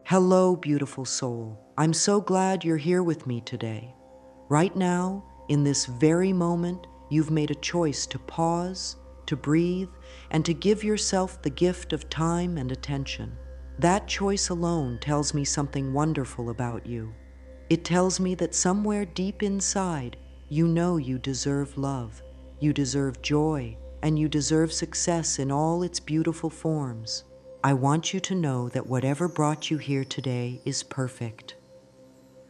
Hello, beautiful soul. I'm so glad you're here with me today. Right now, in this very moment, you've made a choice to pause, to breathe, and to give yourself the gift of time and attention. That choice alone tells me something wonderful about you. It tells me that somewhere deep inside, you know you deserve love, you deserve joy, and you deserve success in all its beautiful forms. I want you to know that whatever brought you here today is perfect.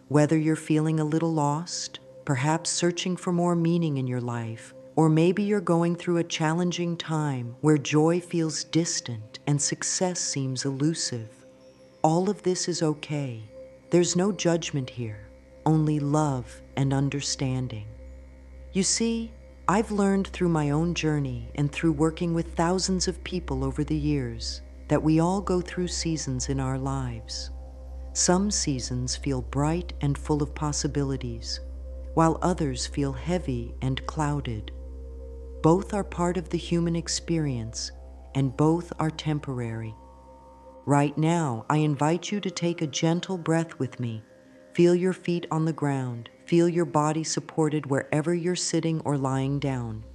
Whether you're feeling a little lost, perhaps searching for more meaning in your life, or maybe you're going through a challenging time where joy feels distant and success seems elusive, all of this is okay. There's no judgment here, only love and understanding. You see, I've learned through my own journey and through working with thousands of people over the years that we all go through seasons in our lives. Some seasons feel bright and full of possibilities, while others feel heavy and clouded. Both are part of the human experience, and both are temporary. Right now, I invite you to take a gentle breath with me. Feel your feet on the ground. Feel your body supported wherever you're sitting or lying down.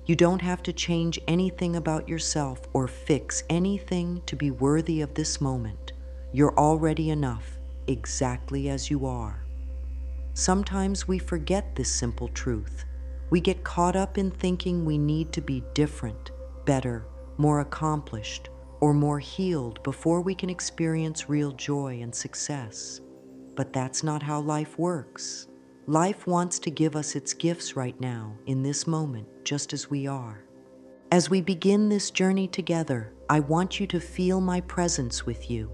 You don't have to change anything about yourself or fix anything to be worthy of this moment. You're already enough, exactly as you are. Sometimes we forget this simple truth. We get caught up in thinking we need to be different, better, more accomplished, or more healed before we can experience real joy and success. But that's not how life works. Life wants to give us its gifts right now, in this moment, just as we are. As we begin this journey together, I want you to feel my presence with you.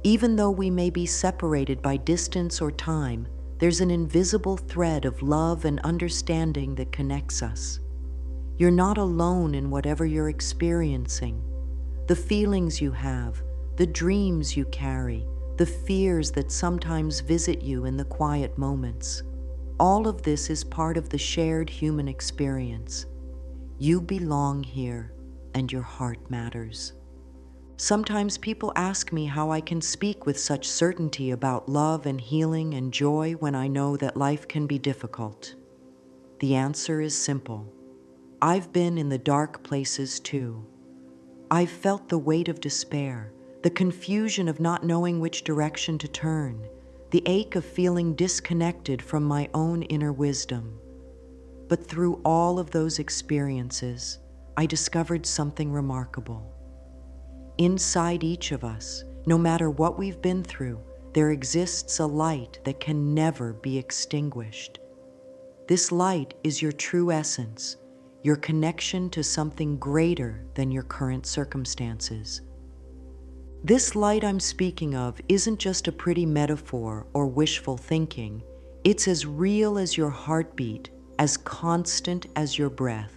Even though we may be separated by distance or time, there's an invisible thread of love and understanding that connects us. You're not alone in whatever you're experiencing. The feelings you have, the dreams you carry, the fears that sometimes visit you in the quiet moments. All of this is part of the shared human experience. You belong here, and your heart matters. Sometimes people ask me how I can speak with such certainty about love and healing and joy when I know that life can be difficult. The answer is simple. I've been in the dark places too. I've felt the weight of despair, the confusion of not knowing which direction to turn, the ache of feeling disconnected from my own inner wisdom. But through all of those experiences, I discovered something remarkable. Inside each of us, no matter what we've been through, there exists a light that can never be extinguished. This light is your true essence, your connection to something greater than your current circumstances. This light I'm speaking of isn't just a pretty metaphor or wishful thinking. It's as real as your heartbeat, as constant as your breath.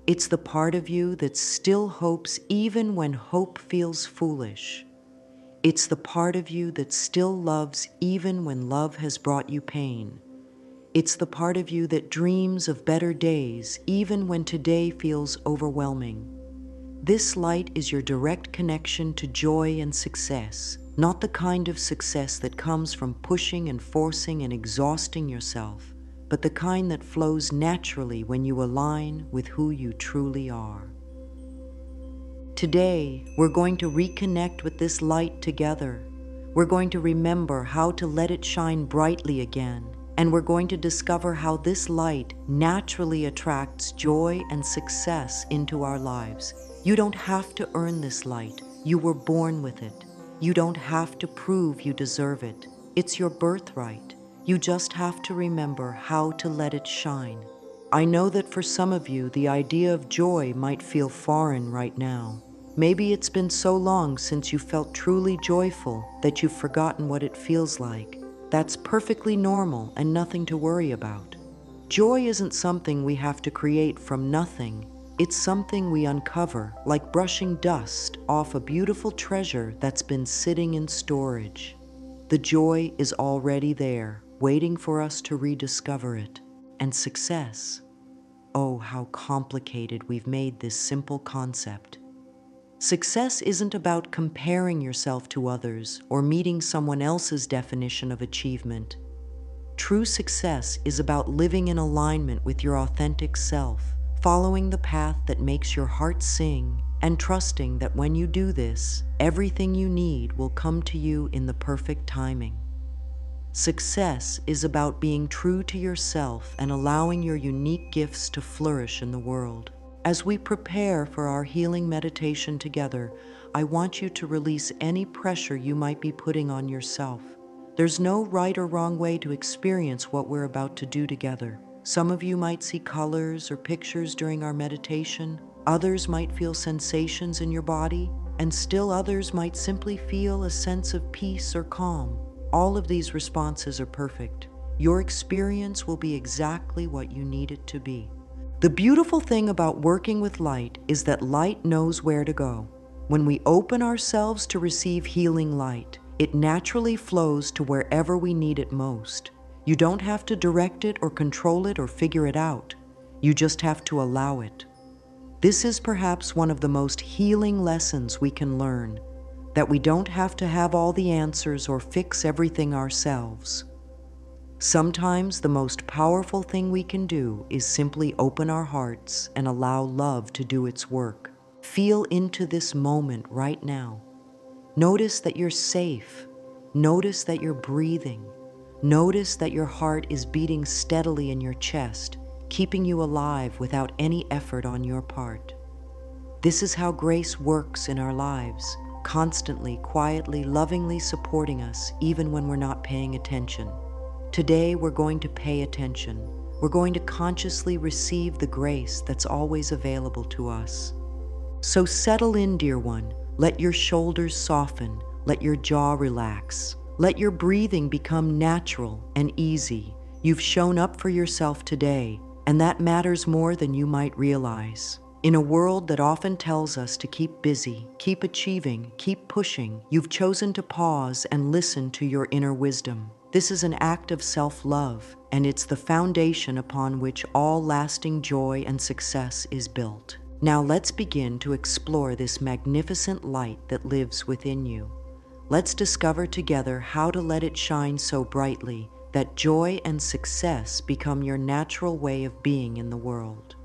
It's the part of you that still hopes even when hope feels foolish. It's the part of you that still loves even when love has brought you pain. It's the part of you that dreams of better days even when today feels overwhelming. This light is your direct connection to joy and success, not the kind of success that comes from pushing and forcing and exhausting yourself, but the kind that flows naturally when you align with who you truly are. Today, we're going to reconnect with this light together. We're going to remember how to let it shine brightly again, and we're going to discover how this light naturally attracts joy and success into our lives. You don't have to earn this light. You were born with it. You don't have to prove you deserve it. It's your birthright. You just have to remember how to let it shine. I know that for some of you, the idea of joy might feel foreign right now. Maybe it's been so long since you felt truly joyful that you've forgotten what it feels like. That's perfectly normal and nothing to worry about. Joy isn't something we have to create from nothing. It's something we uncover, like brushing dust off a beautiful treasure that's been sitting in storage. The joy is already there, waiting for us to rediscover it. And success. Oh, how complicated we've made this simple concept. Success isn't about comparing yourself to others or meeting someone else's definition of achievement. True success is about living in alignment with your authentic self, following the path that makes your heart sing, and trusting that when you do this, everything you need will come to you in the perfect timing. Success is about being true to yourself and allowing your unique gifts to flourish in the world. As we prepare for our healing meditation together, I want you to release any pressure you might be putting on yourself. There's no right or wrong way to experience what we're about to do together. Some of you might see colors or pictures during our meditation, others might feel sensations in your body, and still others might simply feel a sense of peace or calm. All of these responses are perfect. Your experience will be exactly what you need it to be. The beautiful thing about working with light is that light knows where to go. When we open ourselves to receive healing light, it naturally flows to wherever we need it most. You don't have to direct it or control it or figure it out. You just have to allow it. This is perhaps one of the most healing lessons we can learn, that we don't have to have all the answers or fix everything ourselves. Sometimes the most powerful thing we can do is simply open our hearts and allow love to do its work. Feel into this moment right now. Notice that you're safe. Notice that you're breathing. Notice that your heart is beating steadily in your chest, keeping you alive without any effort on your part. This is how grace works in our lives, constantly, quietly, lovingly supporting us even when we're not paying attention. Today, we're going to pay attention. We're going to consciously receive the grace that's always available to us. So settle in, dear one. Let your shoulders soften. Let your jaw relax. Let your breathing become natural and easy. You've shown up for yourself today, and that matters more than you might realize. In a world that often tells us to keep busy, keep achieving, keep pushing, you've chosen to pause and listen to your inner wisdom. This is an act of self-love, and it's the foundation upon which all lasting joy and success is built. Now let's begin to explore this magnificent light that lives within you. Let's discover together how to let it shine so brightly that joy and success become your natural way of being in the world.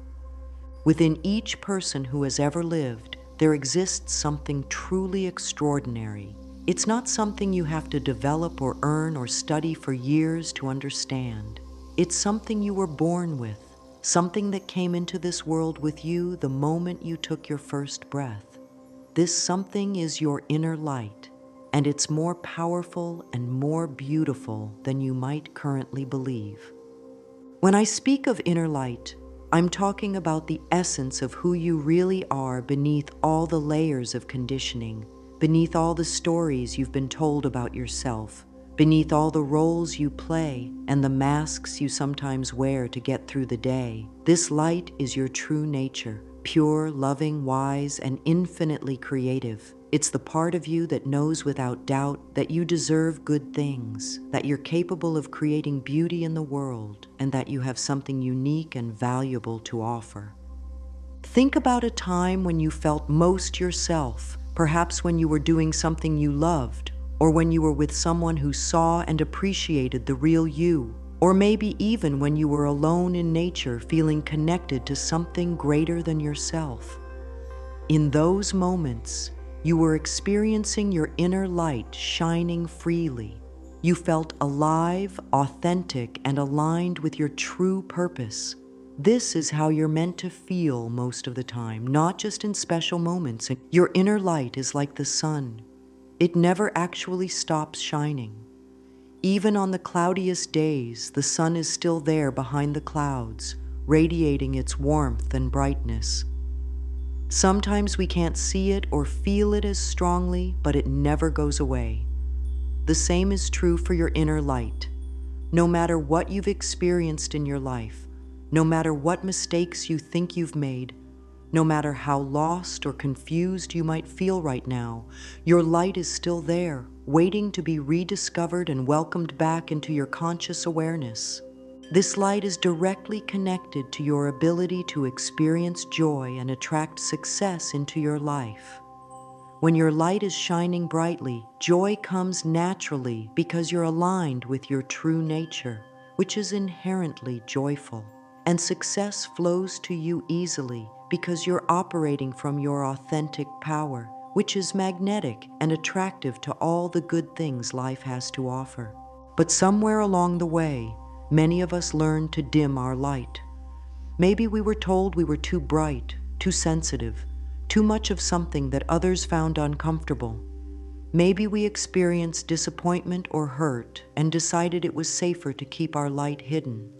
Within each person who has ever lived, there exists something truly extraordinary. It's not something you have to develop or earn or study for years to understand. It's something you were born with, something that came into this world with you the moment you took your first breath. This something is your inner light, and it's more powerful and more beautiful than you might currently believe. When I speak of inner light, I'm talking about the essence of who you really are beneath all the layers of conditioning, beneath all the stories you've been told about yourself, beneath all the roles you play and the masks you sometimes wear to get through the day. This light is your true nature, pure, loving, wise, and infinitely creative. It's the part of you that knows without doubt that you deserve good things, that you're capable of creating beauty in the world, and that you have something unique and valuable to offer. Think about a time when you felt most yourself, perhaps when you were doing something you loved, or when you were with someone who saw and appreciated the real you, or maybe even when you were alone in nature feeling connected to something greater than yourself. In those moments, you were experiencing your inner light shining freely. You felt alive, authentic, and aligned with your true purpose. This is how you're meant to feel most of the time, not just in special moments. Your inner light is like the sun. It never actually stops shining. Even on the cloudiest days, the sun is still there behind the clouds, radiating its warmth and brightness. Sometimes we can't see it or feel it as strongly, but it never goes away. The same is true for your inner light. No matter what you've experienced in your life, no matter what mistakes you think you've made, no matter how lost or confused you might feel right now, your light is still there, waiting to be rediscovered and welcomed back into your conscious awareness. This light is directly connected to your ability to experience joy and attract success into your life. When your light is shining brightly, joy comes naturally because you're aligned with your true nature, which is inherently joyful. And success flows to you easily because you're operating from your authentic power, which is magnetic and attractive to all the good things life has to offer. But somewhere along the way, many of us learned to dim our light. Maybe we were told we were too bright, too sensitive, too much of something that others found uncomfortable. Maybe we experienced disappointment or hurt and decided it was safer to keep our light hidden.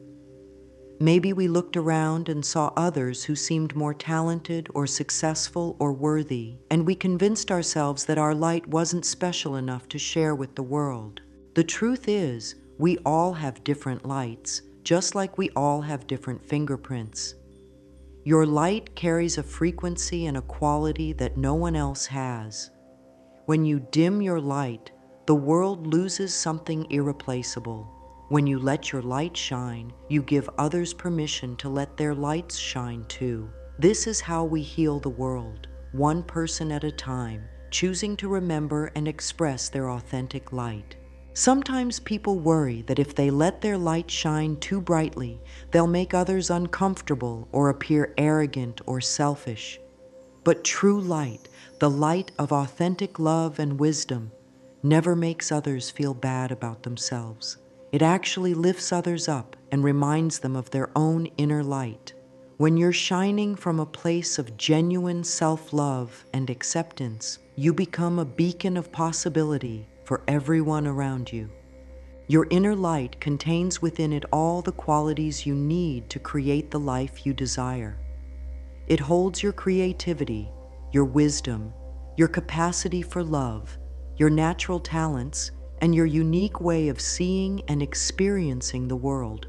Maybe we looked around and saw others who seemed more talented or successful or worthy, and we convinced ourselves that our light wasn't special enough to share with the world. The truth is, we all have different lights, just like we all have different fingerprints. Your light carries a frequency and a quality that no one else has. When you dim your light, the world loses something irreplaceable. When you let your light shine, you give others permission to let their lights shine too. This is how we heal the world, one person at a time, choosing to remember and express their authentic light. Sometimes people worry that if they let their light shine too brightly, they'll make others uncomfortable or appear arrogant or selfish. But true light, the light of authentic love and wisdom, never makes others feel bad about themselves. It actually lifts others up and reminds them of their own inner light. When you're shining from a place of genuine self-love and acceptance, you become a beacon of possibility for everyone around you. Your inner light contains within it all the qualities you need to create the life you desire. It holds your creativity, your wisdom, your capacity for love, your natural talents, and your unique way of seeing and experiencing the world.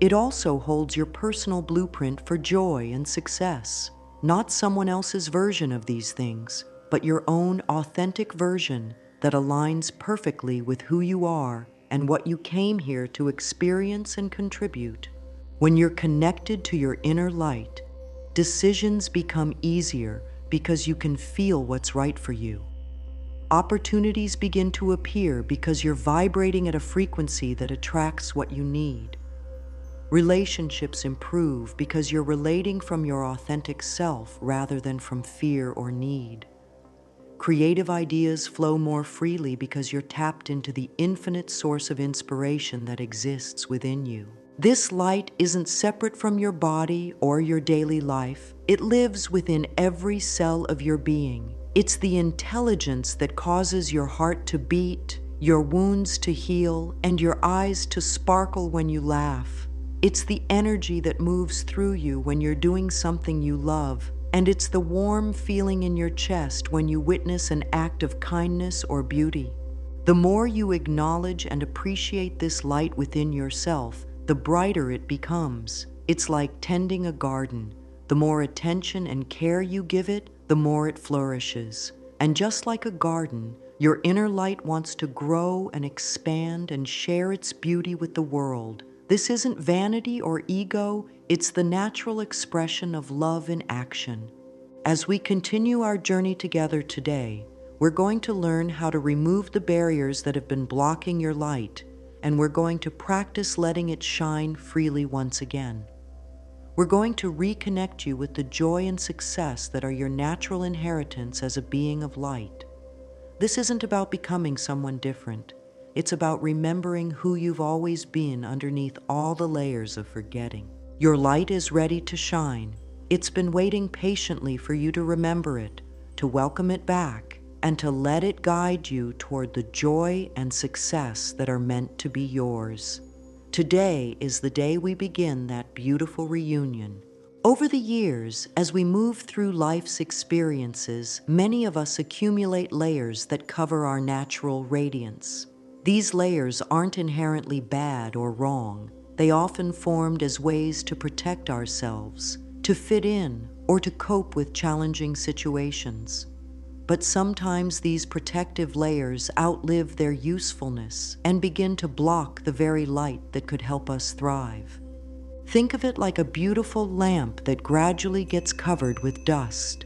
It also holds your personal blueprint for joy and success, not someone else's version of these things, but your own authentic version that aligns perfectly with who you are and what you came here to experience and contribute. When you're connected to your inner light, decisions become easier because you can feel what's right for you. Opportunities begin to appear because you're vibrating at a frequency that attracts what you need. Relationships improve because you're relating from your authentic self rather than from fear or need. Creative ideas flow more freely because you're tapped into the infinite source of inspiration that exists within you. This light isn't separate from your body or your daily life. It lives within every cell of your being. It's the intelligence that causes your heart to beat, your wounds to heal, and your eyes to sparkle when you laugh. It's the energy that moves through you when you're doing something you love, and it's the warm feeling in your chest when you witness an act of kindness or beauty. The more you acknowledge and appreciate this light within yourself, the brighter it becomes. It's like tending a garden. The more attention and care you give it, the more it flourishes. And just like a garden, your inner light wants to grow and expand and share its beauty with the world. This isn't vanity or ego, it's the natural expression of love in action. As we continue our journey together today, we're going to learn how to remove the barriers that have been blocking your light, and we're going to practice letting it shine freely once again. We're going to reconnect you with the joy and success that are your natural inheritance as a being of light. This isn't about becoming someone different. It's about remembering who you've always been underneath all the layers of forgetting. Your light is ready to shine. It's been waiting patiently for you to remember it, to welcome it back, and to let it guide you toward the joy and success that are meant to be yours. Today is the day we begin that beautiful reunion. Over the years, as we move through life's experiences, many of us accumulate layers that cover our natural radiance. These layers aren't inherently bad or wrong. They often formed as ways to protect ourselves, to fit in, or to cope with challenging situations. But sometimes these protective layers outlive their usefulness and begin to block the very light that could help us thrive. Think of it like a beautiful lamp that gradually gets covered with dust.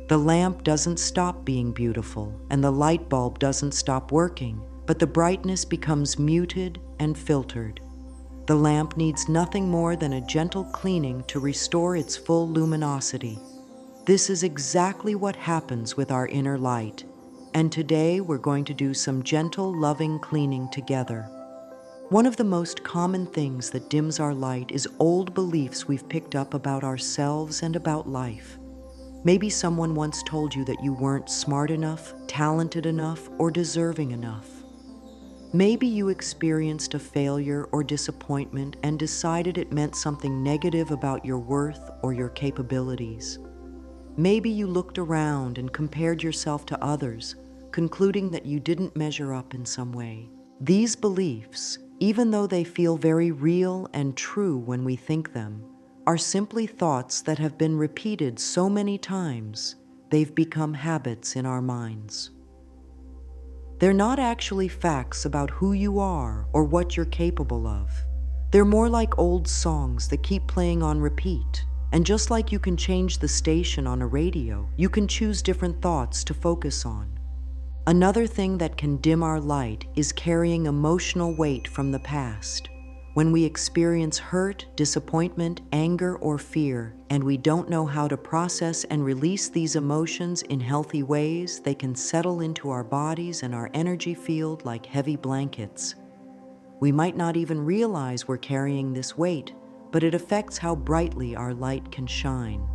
The lamp doesn't stop being beautiful, and the light bulb doesn't stop working, but the brightness becomes muted and filtered. The lamp needs nothing more than a gentle cleaning to restore its full luminosity. This is exactly what happens with our inner light. And today we're going to do some gentle, loving cleaning together. One of the most common things that dims our light is old beliefs we've picked up about ourselves and about life. Maybe someone once told you that you weren't smart enough, talented enough, or deserving enough. Maybe you experienced a failure or disappointment and decided it meant something negative about your worth or your capabilities. Maybe you looked around and compared yourself to others, concluding that you didn't measure up in some way. These beliefs, even though they feel very real and true when we think them, are simply thoughts that have been repeated so many times, they've become habits in our minds. They're not actually facts about who you are or what you're capable of. They're more like old songs that keep playing on repeat. And just like you can change the station on a radio, you can choose different thoughts to focus on. Another thing that can dim our light is carrying emotional weight from the past. When we experience hurt, disappointment, anger, or fear, and we don't know how to process and release these emotions in healthy ways, they can settle into our bodies and our energy field like heavy blankets. We might not even realize we're carrying this weight, but it affects how brightly our light can shine.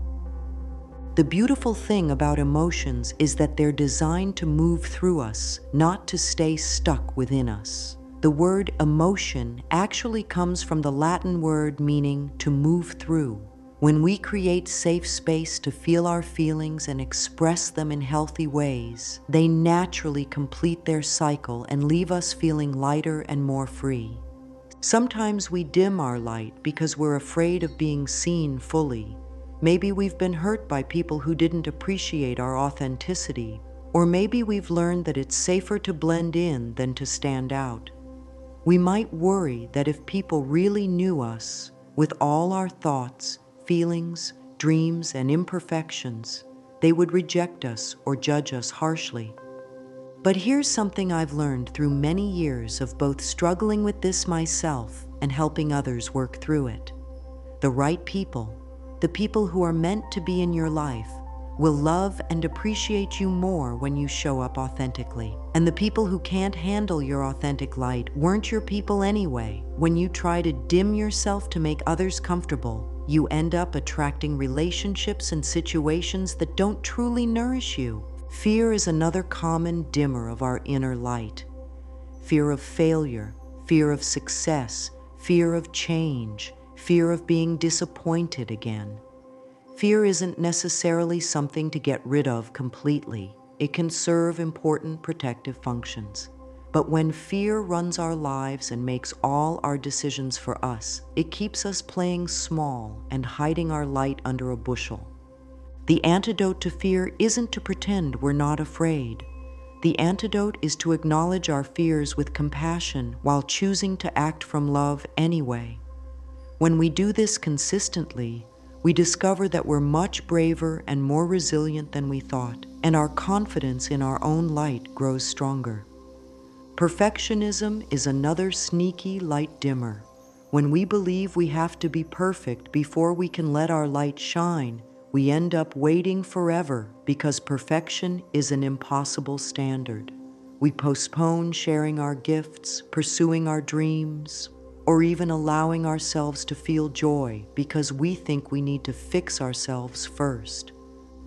The beautiful thing about emotions is that they're designed to move through us, not to stay stuck within us. The word emotion actually comes from the Latin word meaning to move through. When we create safe space to feel our feelings and express them in healthy ways, they naturally complete their cycle and leave us feeling lighter and more free. Sometimes we dim our light because we're afraid of being seen fully. Maybe we've been hurt by people who didn't appreciate our authenticity, or maybe we've learned that it's safer to blend in than to stand out. We might worry that if people really knew us, with all our thoughts, feelings, dreams, and imperfections, they would reject us or judge us harshly. But here's something I've learned through many years of both struggling with this myself and helping others work through it. The right people, the people who are meant to be in your life, will love and appreciate you more when you show up authentically. And the people who can't handle your authentic light weren't your people anyway. When you try to dim yourself to make others comfortable, you end up attracting relationships and situations that don't truly nourish you. Fear is another common dimmer of our inner light. Fear of failure, fear of success, fear of change, fear of being disappointed again. Fear isn't necessarily something to get rid of completely. It can serve important protective functions. But when fear runs our lives and makes all our decisions for us, it keeps us playing small and hiding our light under a bushel. The antidote to fear isn't to pretend we're not afraid. The antidote is to acknowledge our fears with compassion while choosing to act from love anyway. When we do this consistently, we discover that we're much braver and more resilient than we thought, and our confidence in our own light grows stronger. Perfectionism is another sneaky light dimmer. When we believe we have to be perfect before we can let our light shine, we end up waiting forever because perfection is an impossible standard. We postpone sharing our gifts, pursuing our dreams, or even allowing ourselves to feel joy because we think we need to fix ourselves first.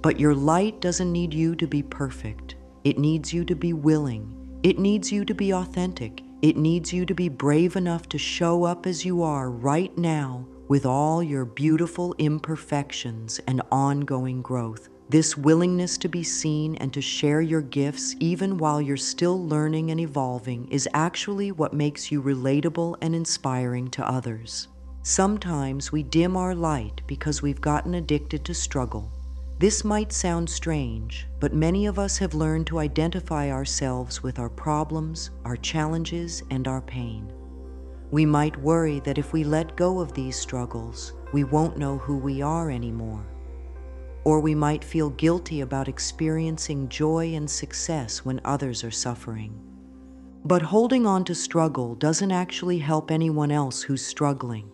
But your light doesn't need you to be perfect. It needs you to be willing. It needs you to be authentic. It needs you to be brave enough to show up as you are right now with all your beautiful imperfections and ongoing growth. This willingness to be seen and to share your gifts even while you're still learning and evolving is actually what makes you relatable and inspiring to others. Sometimes we dim our light because we've gotten addicted to struggle. This might sound strange, but many of us have learned to identify ourselves with our problems, our challenges, and our pain. We might worry that if we let go of these struggles, we won't know who we are anymore. or we might feel guilty about experiencing joy and success when others are suffering. But holding on to struggle doesn't actually help anyone else who's struggling.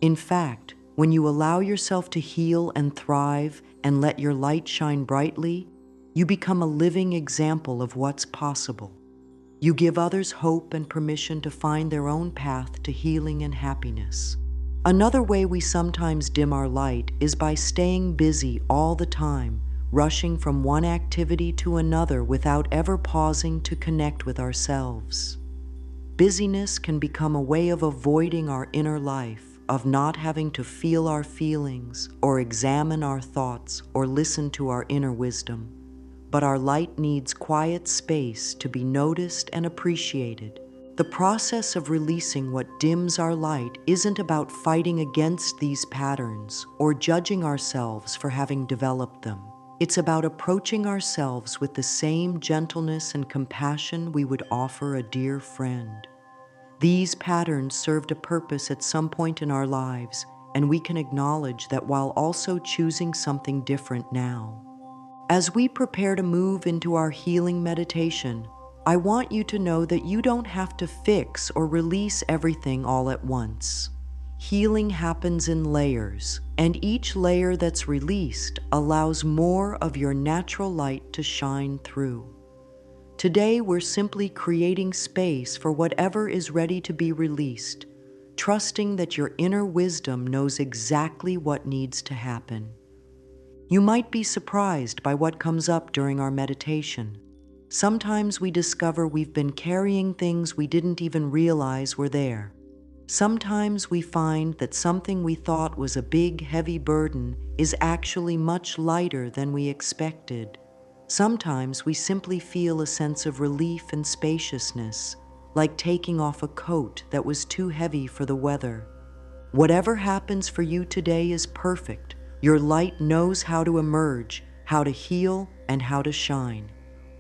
In fact, when you allow yourself to heal and thrive and let your light shine brightly, you become a living example of what's possible. You give others hope and permission to find their own path to healing and happiness. Another way we sometimes dim our light is by staying busy all the time, rushing from one activity to another without ever pausing to connect with ourselves. Busyness can become a way of avoiding our inner life, of not having to feel our feelings, or examine our thoughts, or listen to our inner wisdom. But our light needs quiet space to be noticed and appreciated. The process of releasing what dims our light isn't about fighting against these patterns or judging ourselves for having developed them. It's about approaching ourselves with the same gentleness and compassion we would offer a dear friend. These patterns served a purpose at some point in our lives, and we can acknowledge that while also choosing something different now. As we prepare to move into our healing meditation, I want you to know that you don't have to fix or release everything all at once. Healing happens in layers, and each layer that's released allows more of your natural light to shine through. Today, we're simply creating space for whatever is ready to be released, trusting that your inner wisdom knows exactly what needs to happen. You might be surprised by what comes up during our meditation. Sometimes we discover we've been carrying things we didn't even realize were there. Sometimes we find that something we thought was a big, heavy burden is actually much lighter than we expected. Sometimes we simply feel a sense of relief and spaciousness, like taking off a coat that was too heavy for the weather. Whatever happens for you today is perfect. Your light knows how to emerge, how to heal, and how to shine.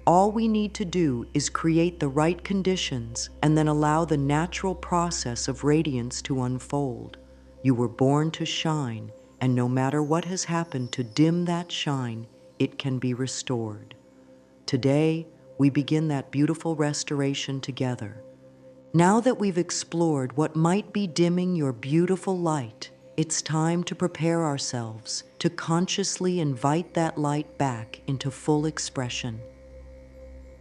All we need to do is create the right conditions and then allow the natural process of radiance to unfold. You were born to shine, and no matter what has happened to dim that shine, it can be restored. Today, we begin that beautiful restoration together. Now that we've explored what might be dimming your beautiful light, it's time to prepare ourselves to consciously invite that light back into full expression.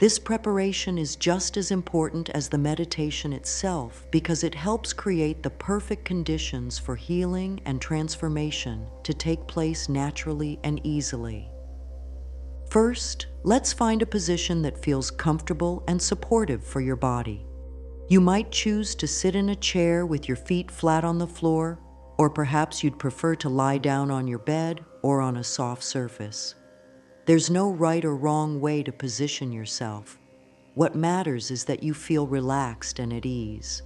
This preparation is just as important as the meditation itself because it helps create the perfect conditions for healing and transformation to take place naturally and easily. First, let's find a position that feels comfortable and supportive for your body. You might choose to sit in a chair with your feet flat on the floor, or perhaps you'd prefer to lie down on your bed or on a soft surface. There's no right or wrong way to position yourself. What matters is that you feel relaxed and at ease.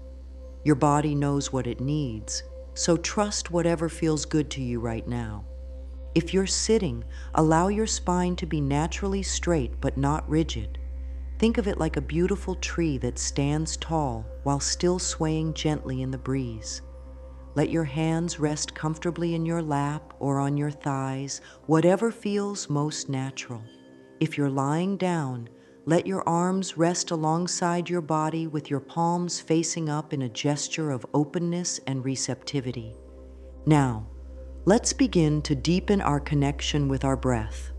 Your body knows what it needs, so trust whatever feels good to you right now. If you're sitting, allow your spine to be naturally straight but not rigid. Think of it like a beautiful tree that stands tall while still swaying gently in the breeze. Let your hands rest comfortably in your lap or on your thighs, whatever feels most natural. If you're lying down, let your arms rest alongside your body with your palms facing up in a gesture of openness and receptivity. Now, let's begin to deepen our connection with our breath.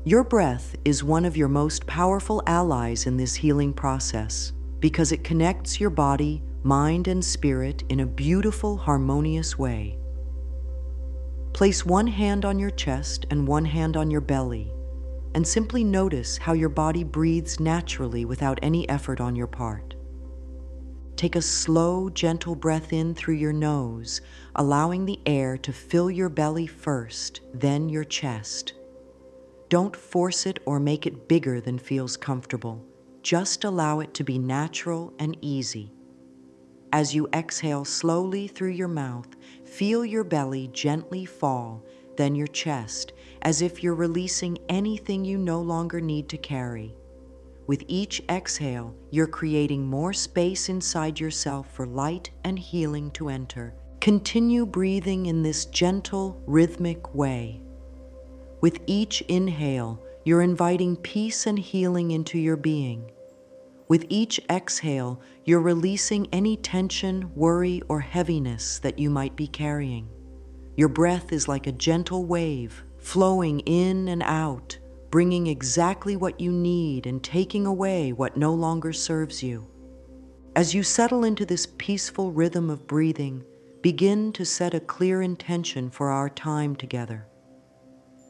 Your breath is one of your most powerful allies in this healing process because it connects your body, mind, and spirit in a beautiful, harmonious way. Place one hand on your chest and one hand on your belly, and simply notice how your body breathes naturally without any effort on your part. Take a slow, gentle breath in through your nose, allowing the air to fill your belly first, then your chest. Don't force it or make it bigger than feels comfortable. Just allow it to be natural and easy. As you exhale slowly through your mouth, feel your belly gently fall, then your chest, as if you're releasing anything you no longer need to carry. With each exhale, you're creating more space inside yourself for light and healing to enter. Continue breathing in this gentle, rhythmic way. With each inhale, you're inviting peace and healing into your being. With each exhale, you're releasing any tension, worry, or heaviness that you might be carrying. Your breath is like a gentle wave, flowing in and out, bringing exactly what you need and taking away what no longer serves you. As you settle into this peaceful rhythm of breathing, begin to set a clear intention for our time together.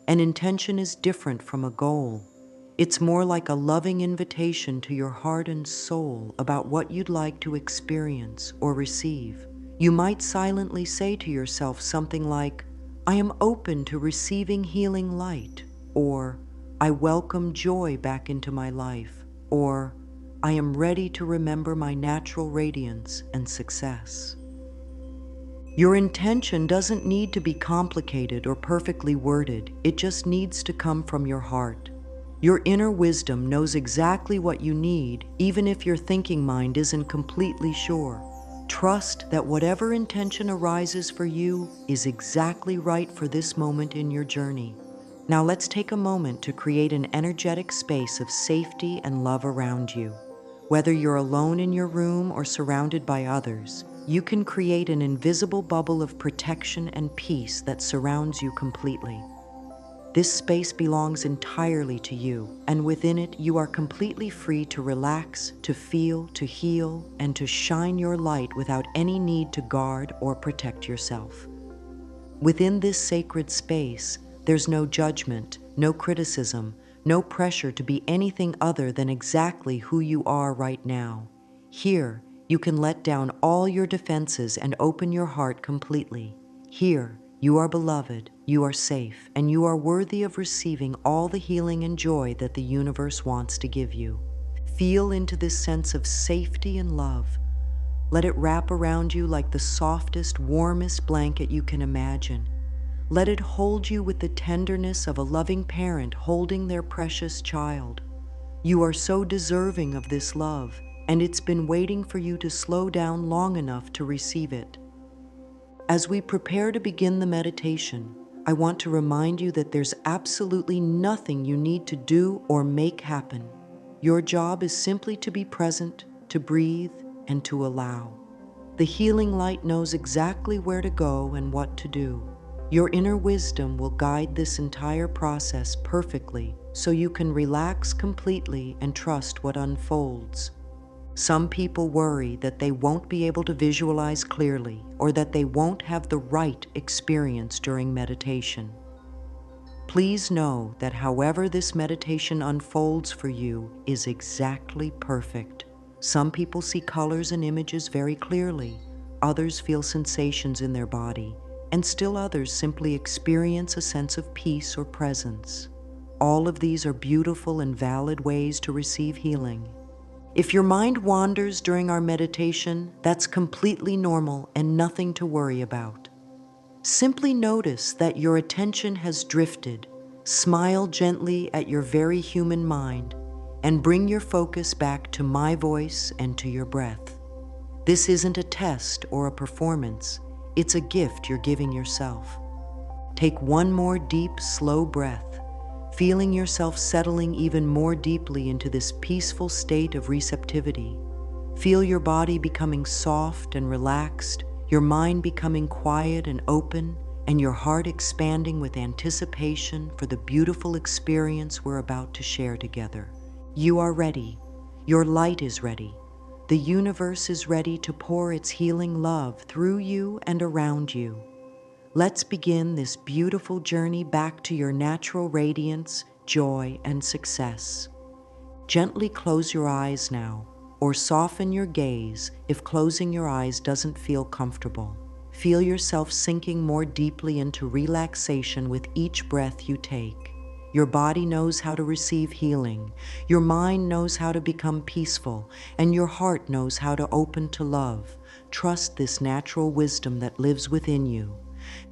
An intention is different from a goal. It's more like a loving invitation to your heart and soul about what you'd like to experience or receive. You might silently say to yourself something like, "I am open to receiving healing light," or "I welcome joy back into my life," or "I am ready to remember my natural radiance and success." Your intention doesn't need to be complicated or perfectly worded, it just needs to come from your heart. Your inner wisdom knows exactly what you need, even if your thinking mind isn't completely sure. Trust that whatever intention arises for you is exactly right for this moment in your journey. Now let's take a moment to create an energetic space of safety and love around you. Whether you're alone in your room or surrounded by others, you can create an invisible bubble of protection and peace that surrounds you completely. This space belongs entirely to you, and within it you are completely free to relax, to feel, to heal, and to shine your light without any need to guard or protect yourself. Within this sacred space, there's no judgment, no criticism, no pressure to be anything other than exactly who you are right now. Here, you can let down all your defenses and open your heart completely. Here, you are beloved, you are safe, and you are worthy of receiving all the healing and joy that the universe wants to give you. Feel into this sense of safety and love. Let it wrap around you like the softest, warmest blanket you can imagine. Let it hold you with the tenderness of a loving parent holding their precious child. You are so deserving of this love, and it's been waiting for you to slow down long enough to receive it. As we prepare to begin the meditation, I want to remind you that there's absolutely nothing you need to do or make happen. Your job is simply to be present, to breathe, and to allow. The healing light knows exactly where to go and what to do. Your inner wisdom will guide this entire process perfectly so you can relax completely and trust what unfolds. Some people worry that they won't be able to visualize clearly or that they won't have the right experience during meditation. Please know that however this meditation unfolds for you is exactly perfect. Some people see colors and images very clearly, others feel sensations in their body, and still others simply experience a sense of peace or presence. All of these are beautiful and valid ways to receive healing. If your mind wanders during our meditation, that's completely normal and nothing to worry about. Simply notice that your attention has drifted, smile gently at your very human mind, and bring your focus back to my voice and to your breath. This isn't a test or a performance, it's a gift you're giving yourself. Take one more deep, slow breath, feeling yourself settling even more deeply into this peaceful state of receptivity. Feel your body becoming soft and relaxed, your mind becoming quiet and open, and your heart expanding with anticipation for the beautiful experience we're about to share together. You are ready. Your light is ready. The universe is ready to pour its healing love through you and around you. Let's begin this beautiful journey back to your natural radiance, joy, and success. Gently close your eyes now, or soften your gaze if closing your eyes doesn't feel comfortable. Feel yourself sinking more deeply into relaxation with each breath you take. Your body knows how to receive healing, your mind knows how to become peaceful, and your heart knows how to open to love. Trust this natural wisdom that lives within you.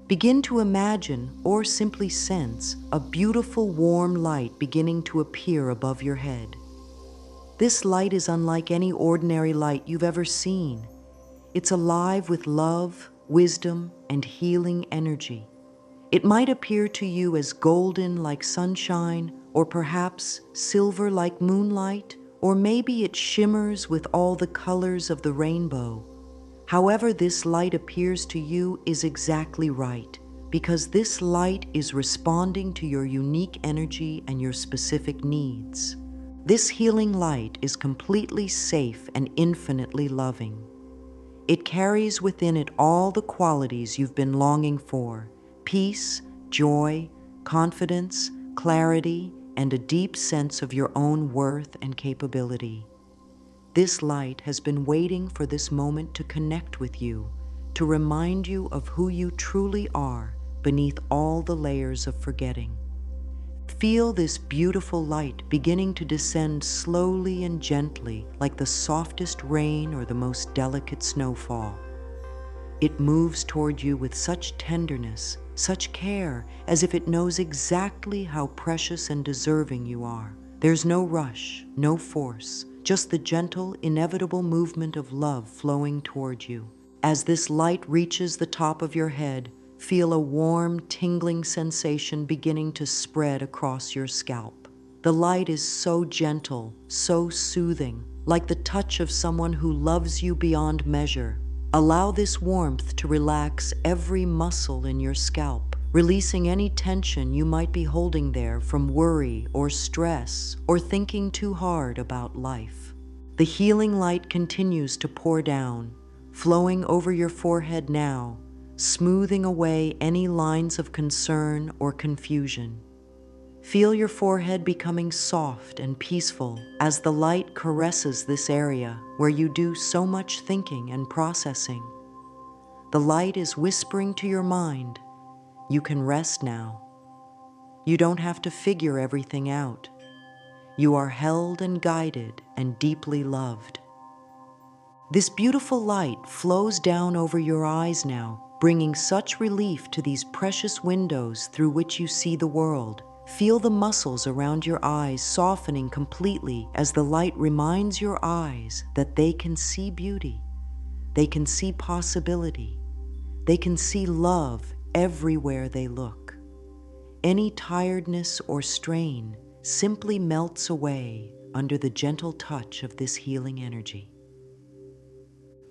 Begin to imagine, or simply sense, a beautiful warm light beginning to appear above your head. This light is unlike any ordinary light you've ever seen. It's alive with love, wisdom, and healing energy. It might appear to you as golden like sunshine, or perhaps silver like moonlight, or maybe it shimmers with all the colors of the rainbow. However this light appears to you is exactly right, because this light is responding to your unique energy and your specific needs. This healing light is completely safe and infinitely loving. It carries within it all the qualities you've been longing for: peace, joy, confidence, clarity, and a deep sense of your own worth and capability. This light has been waiting for this moment to connect with you, to remind you of who you truly are beneath all the layers of forgetting. Feel this beautiful light beginning to descend slowly and gently, like the softest rain or the most delicate snowfall. It moves toward you with such tenderness, such care, as if it knows exactly how precious and deserving you are. There's no rush, no force, just the gentle, inevitable movement of love flowing toward you. As this light reaches the top of your head, feel a warm, tingling sensation beginning to spread across your scalp. The light is so gentle, so soothing, like the touch of someone who loves you beyond measure. Allow this warmth to relax every muscle in your scalp, releasing any tension you might be holding there from worry or stress or thinking too hard about life. The healing light continues to pour down, flowing over your forehead now, smoothing away any lines of concern or confusion. Feel your forehead becoming soft and peaceful as the light caresses this area where you do so much thinking and processing. The light is whispering to your mind, you can rest now. You don't have to figure everything out. You are held and guided and deeply loved. This beautiful light flows down over your eyes now, bringing such relief to these precious windows through which you see the world. Feel the muscles around your eyes softening completely as the light reminds your eyes that they can see beauty, they can see possibility, they can see love everywhere they look. Any tiredness or strain simply melts away under the gentle touch of this healing energy.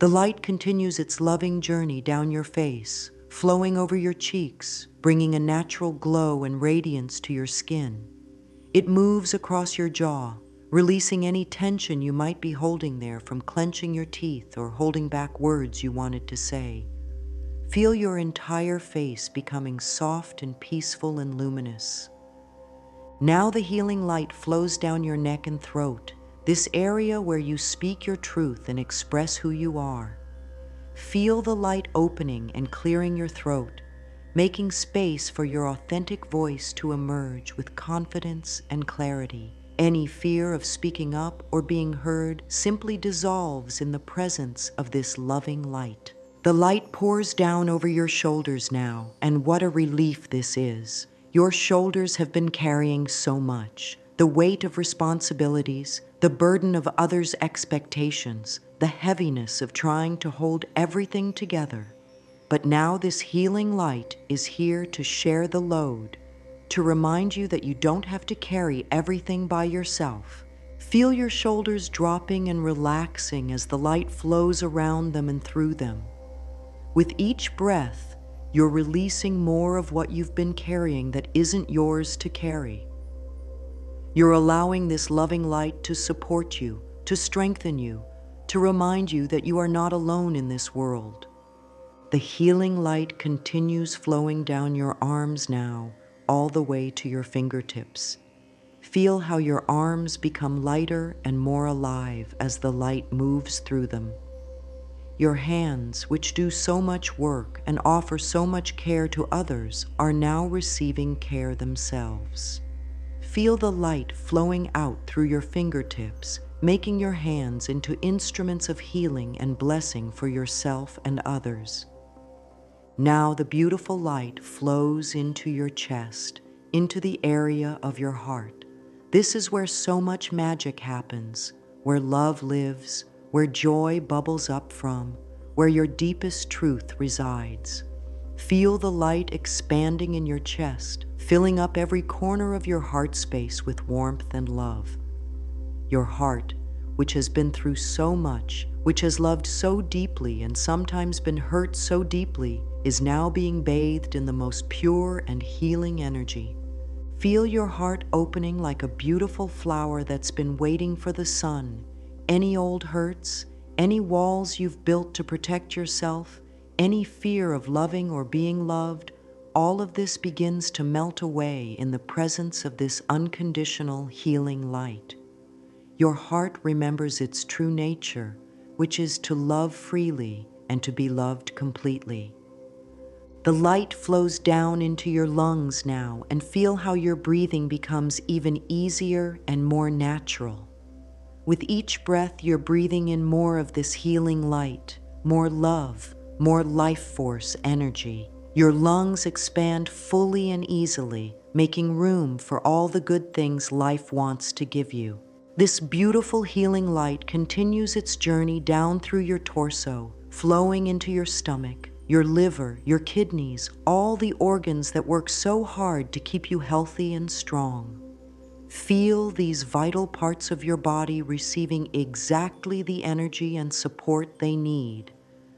The light continues its loving journey down your face, flowing over your cheeks, bringing a natural glow and radiance to your skin. It moves across your jaw, releasing any tension you might be holding there from clenching your teeth or holding back words you wanted to say. Feel your entire face becoming soft and peaceful and luminous. Now the healing light flows down your neck and throat, this area where you speak your truth and express who you are. Feel the light opening and clearing your throat, making space for your authentic voice to emerge with confidence and clarity. Any fear of speaking up or being heard simply dissolves in the presence of this loving light. The light pours down over your shoulders now, and what a relief this is. Your shoulders have been carrying so much: the weight of responsibilities, the burden of others' expectations, the heaviness of trying to hold everything together. But now this healing light is here to share the load, to remind you that you don't have to carry everything by yourself. Feel your shoulders dropping and relaxing as the light flows around them and through them. With each breath, you're releasing more of what you've been carrying that isn't yours to carry. You're allowing this loving light to support you, to strengthen you, to remind you that you are not alone in this world. The healing light continues flowing down your arms now, all the way to your fingertips. Feel how your arms become lighter and more alive as the light moves through them. Your hands, which do so much work and offer so much care to others, are now receiving care themselves. Feel the light flowing out through your fingertips, making your hands into instruments of healing and blessing for yourself and others. Now the beautiful light flows into your chest, into the area of your heart. This is where so much magic happens, where love lives, where joy bubbles up from, where your deepest truth resides. Feel the light expanding in your chest, filling up every corner of your heart space with warmth and love. Your heart, which has been through so much, which has loved so deeply and sometimes been hurt so deeply, is now being bathed in the most pure and healing energy. Feel your heart opening like a beautiful flower that's been waiting for the sun. Any old hurts, any walls you've built to protect yourself, any fear of loving or being loved, all of this begins to melt away in the presence of this unconditional healing light. Your heart remembers its true nature, which is to love freely and to be loved completely. The light flows down into your lungs now, and feel how your breathing becomes even easier and more natural. With each breath, you're breathing in more of this healing light, more love, more life force energy. Your lungs expand fully and easily, making room for all the good things life wants to give you. This beautiful healing light continues its journey down through your torso, flowing into your stomach, your liver, your kidneys, all the organs that work so hard to keep you healthy and strong. Feel these vital parts of your body receiving exactly the energy and support they need.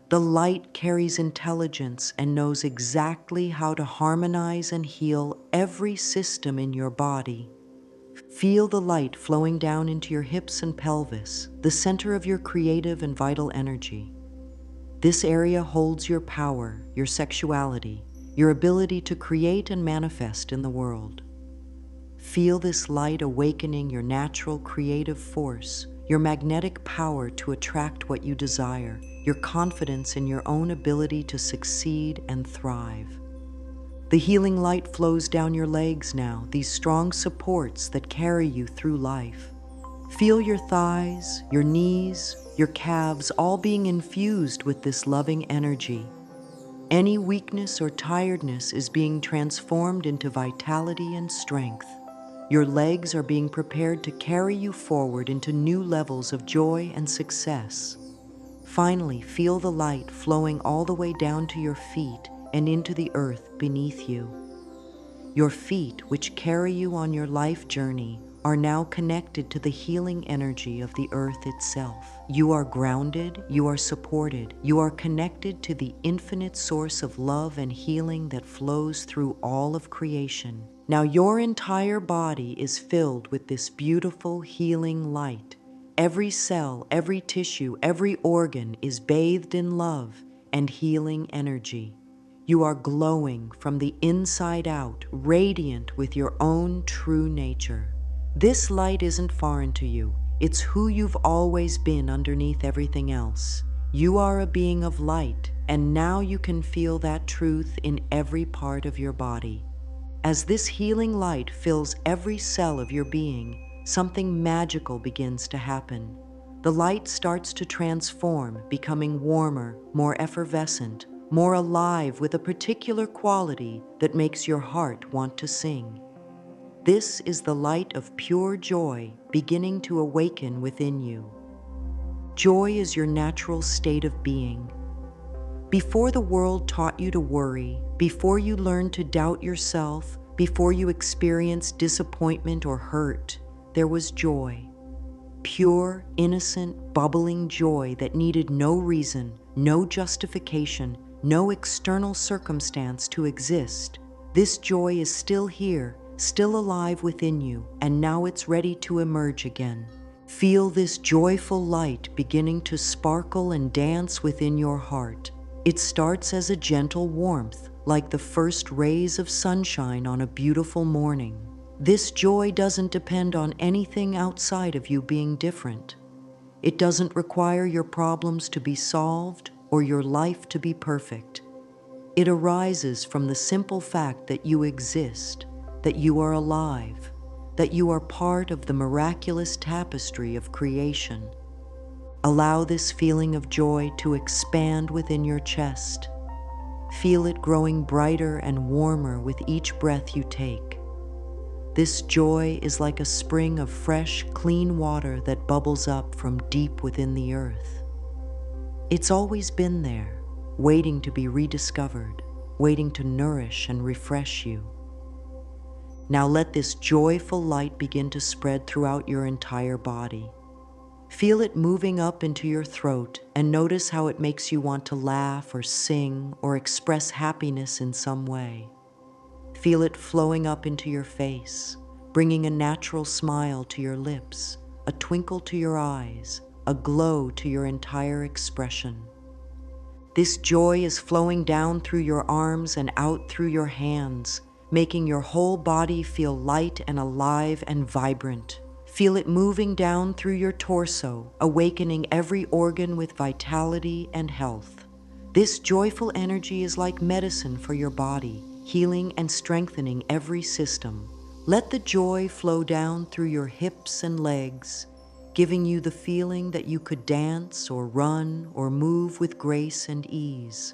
The light carries intelligence and knows exactly how to harmonize and heal every system in your body. Feel the light flowing down into your hips and pelvis, the center of your creative and vital energy. This area holds your power, your sexuality, your ability to create and manifest in the world. Feel this light awakening your natural creative force, your magnetic power to attract what you desire, your confidence in your own ability to succeed and thrive. The healing light flows down your legs now, these strong supports that carry you through life. Feel your thighs, your knees, your calves all being infused with this loving energy. Any weakness or tiredness is being transformed into vitality and strength. Your legs are being prepared to carry you forward into new levels of joy and success. Finally, feel the light flowing all the way down to your feet and into the earth beneath you. Your feet, which carry you on your life journey, are now connected to the healing energy of the earth itself. You are grounded, you are supported, you are connected to the infinite source of love and healing that flows through all of creation. Now your entire body is filled with this beautiful healing light. Every cell, every tissue, every organ is bathed in love and healing energy. You are glowing from the inside out, radiant with your own true nature. This light isn't foreign to you. It's who you've always been underneath everything else. You are a being of light, and now you can feel that truth in every part of your body. As this healing light fills every cell of your being, something magical begins to happen. The light starts to transform, becoming warmer, more effervescent, more alive with a particular quality that makes your heart want to sing. This is the light of pure joy beginning to awaken within you. Joy is your natural state of being. Before the world taught you to worry, before you learned to doubt yourself, before you experienced disappointment or hurt, there was joy. Pure, innocent, bubbling joy that needed no reason, no justification, no external circumstance to exist. This joy is still here, still alive within you, and now it's ready to emerge again. Feel this joyful light beginning to sparkle and dance within your heart. It starts as a gentle warmth, like the first rays of sunshine on a beautiful morning. This joy doesn't depend on anything outside of you being different. It doesn't require your problems to be solved or your life to be perfect. It arises from the simple fact that you exist, that you are alive, that you are part of the miraculous tapestry of creation. Allow this feeling of joy to expand within your chest. Feel it growing brighter and warmer with each breath you take. This joy is like a spring of fresh, clean water that bubbles up from deep within the earth. It's always been there, waiting to be rediscovered. waiting to nourish and refresh you. Now let this joyful light begin to spread throughout your entire body. Feel it moving up into your throat and notice how it makes you want to laugh or sing or express happiness in some way. Feel it flowing up into your face, bringing a natural smile to your lips, a twinkle to your eyes, a glow to your entire expression. This joy is flowing down through your arms and out through your hands, making your whole body feel light and alive and vibrant. Feel it moving down through your torso, awakening every organ with vitality and health. This joyful energy is like medicine for your body, healing and strengthening every system. Let the joy flow down through your hips and legs, giving you the feeling that you could dance or run or move with grace and ease.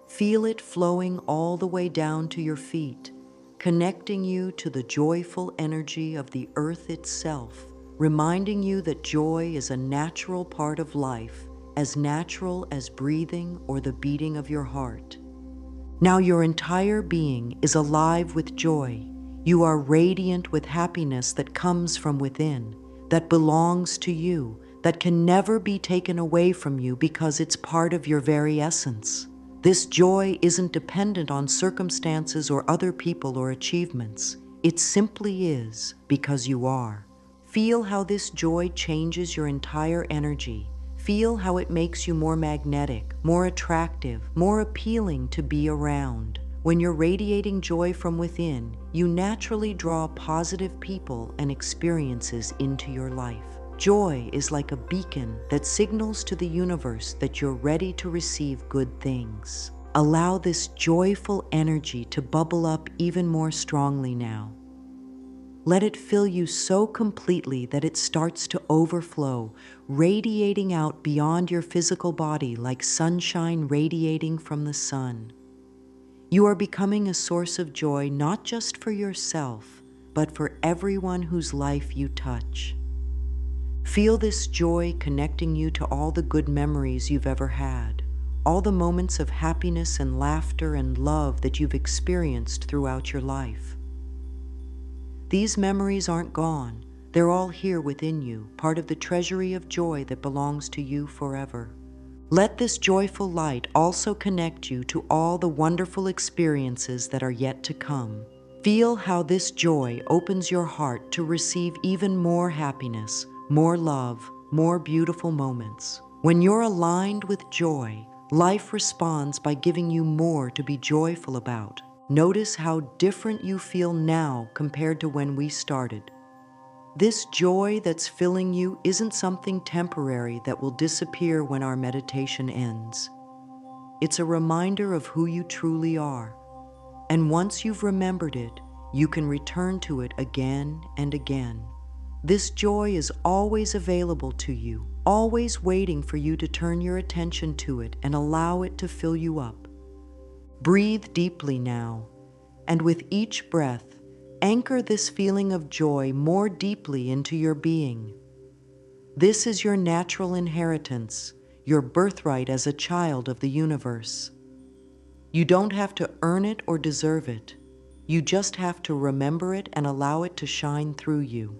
Feel it flowing all the way down to your feet, connecting you to the joyful energy of the earth itself, reminding you that joy is a natural part of life, as natural as breathing or the beating of your heart. Now your entire being is alive with joy. You are radiant with happiness that comes from within, that belongs to you, that can never be taken away from you because it's part of your very essence. This joy isn't dependent on circumstances or other people or achievements. It simply is because you are. Feel how this joy changes your entire energy. Feel how it makes you more magnetic, more attractive, more appealing to be around. When you're radiating joy from within, you naturally draw positive people and experiences into your life. Joy is like a beacon that signals to the universe that you're ready to receive good things. Allow this joyful energy to bubble up even more strongly now. Let it fill you so completely that it starts to overflow, radiating out beyond your physical body like sunshine radiating from the sun. You are becoming a source of joy not just for yourself, but for everyone whose life you touch. Feel this joy connecting you to all the good memories you've ever had, all the moments of happiness and laughter and love that you've experienced throughout your life. These memories aren't gone. They're all here within you, part of the treasury of joy that belongs to you forever. Let this joyful light also connect you to all the wonderful experiences that are yet to come. Feel how this joy opens your heart to receive even more happiness, more love, more beautiful moments. When you're aligned with joy, life responds by giving you more to be joyful about. Notice how different you feel now compared to when we started. This joy that's filling you isn't something temporary that will disappear when our meditation ends. It's a reminder of who you truly are. And once you've remembered it, you can return to it again and again. This joy is always available to you, always waiting for you to turn your attention to it and allow it to fill you up. Breathe deeply now, and with each breath, anchor this feeling of joy more deeply into your being. This is your natural inheritance, your birthright as a child of the universe. You don't have to earn it or deserve it. You just have to remember it and allow it to shine through you.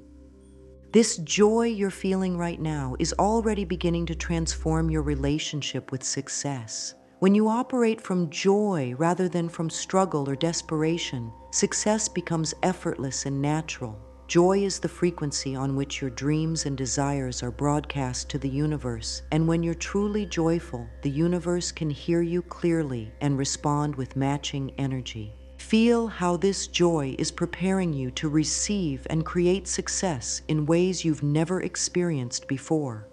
This joy you're feeling right now is already beginning to transform your relationship with success. When you operate from joy rather than from struggle or desperation, success becomes effortless and natural. Joy is the frequency on which your dreams and desires are broadcast to the universe, and when you're truly joyful, the universe can hear you clearly and respond with matching energy. Feel how this joy is preparing you to receive and create success in ways you've never experienced before.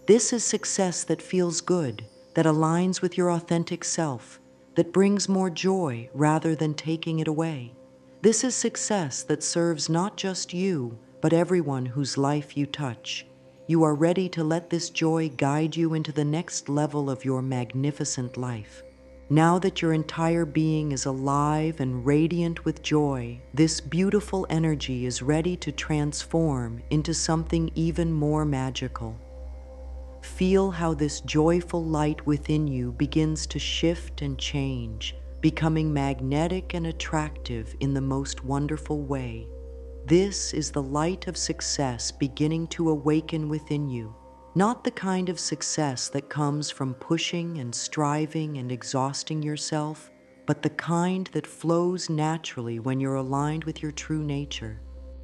This is success that feels good, that aligns with your authentic self, that brings more joy rather than taking it away. This is success that serves not just you, but everyone whose life you touch. You are ready to let this joy guide you into the next level of your magnificent life. Now that your entire being is alive and radiant with joy, this beautiful energy is ready to transform into something even more magical. Feel how this joyful light within you begins to shift and change, becoming magnetic and attractive in the most wonderful way. This is the light of success beginning to awaken within you, not the kind of success that comes from pushing and striving and exhausting yourself, but the kind that flows naturally when you're aligned with your true nature.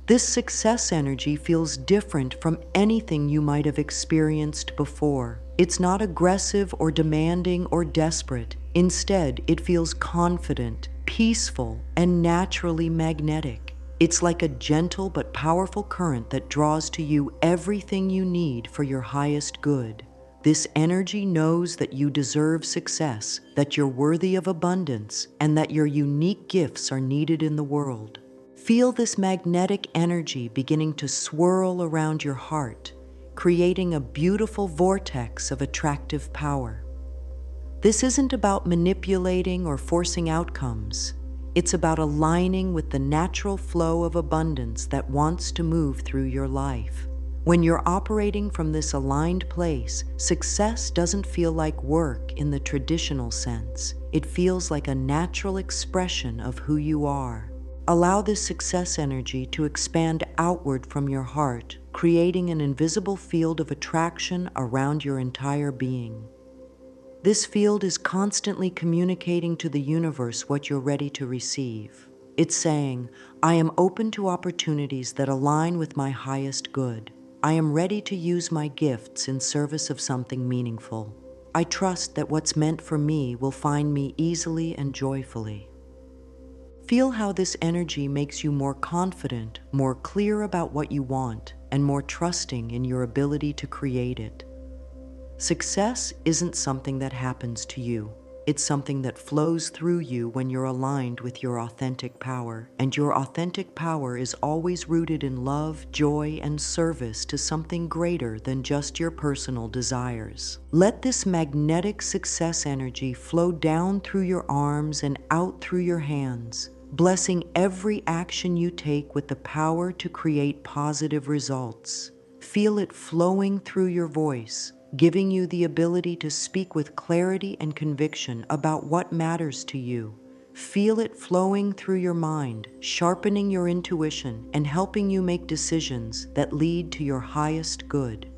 This success energy feels different from anything you might have experienced before. It's not aggressive or demanding or desperate. Instead, it feels confident, peaceful, and naturally magnetic. It's like a gentle but powerful current that draws to you everything you need for your highest good. This energy knows that you deserve success, that you're worthy of abundance, and that your unique gifts are needed in the world. Feel this magnetic energy beginning to swirl around your heart, creating a beautiful vortex of attractive power. This isn't about manipulating or forcing outcomes. It's about aligning with the natural flow of abundance that wants to move through your life. When you're operating from this aligned place, success doesn't feel like work in the traditional sense. It feels like a natural expression of who you are. Allow this success energy to expand outward from your heart, creating an invisible field of attraction around your entire being. This field is constantly communicating to the universe what you're ready to receive. It's saying, I am open to opportunities that align with my highest good. I am ready to use my gifts in service of something meaningful. I trust that what's meant for me will find me easily and joyfully. Feel how this energy makes you more confident, more clear about what you want, and more trusting in your ability to create it. Success isn't something that happens to you. It's something that flows through you when you're aligned with your authentic power, and your authentic power is always rooted in love, joy, and service to something greater than just your personal desires. Let this magnetic success energy flow down through your arms and out through your hands, blessing every action you take with the power to create positive results. Feel it flowing through your voice, giving you the ability to speak with clarity and conviction about what matters to you. Feel it flowing through your mind, sharpening your intuition and helping you make decisions that lead to your highest good.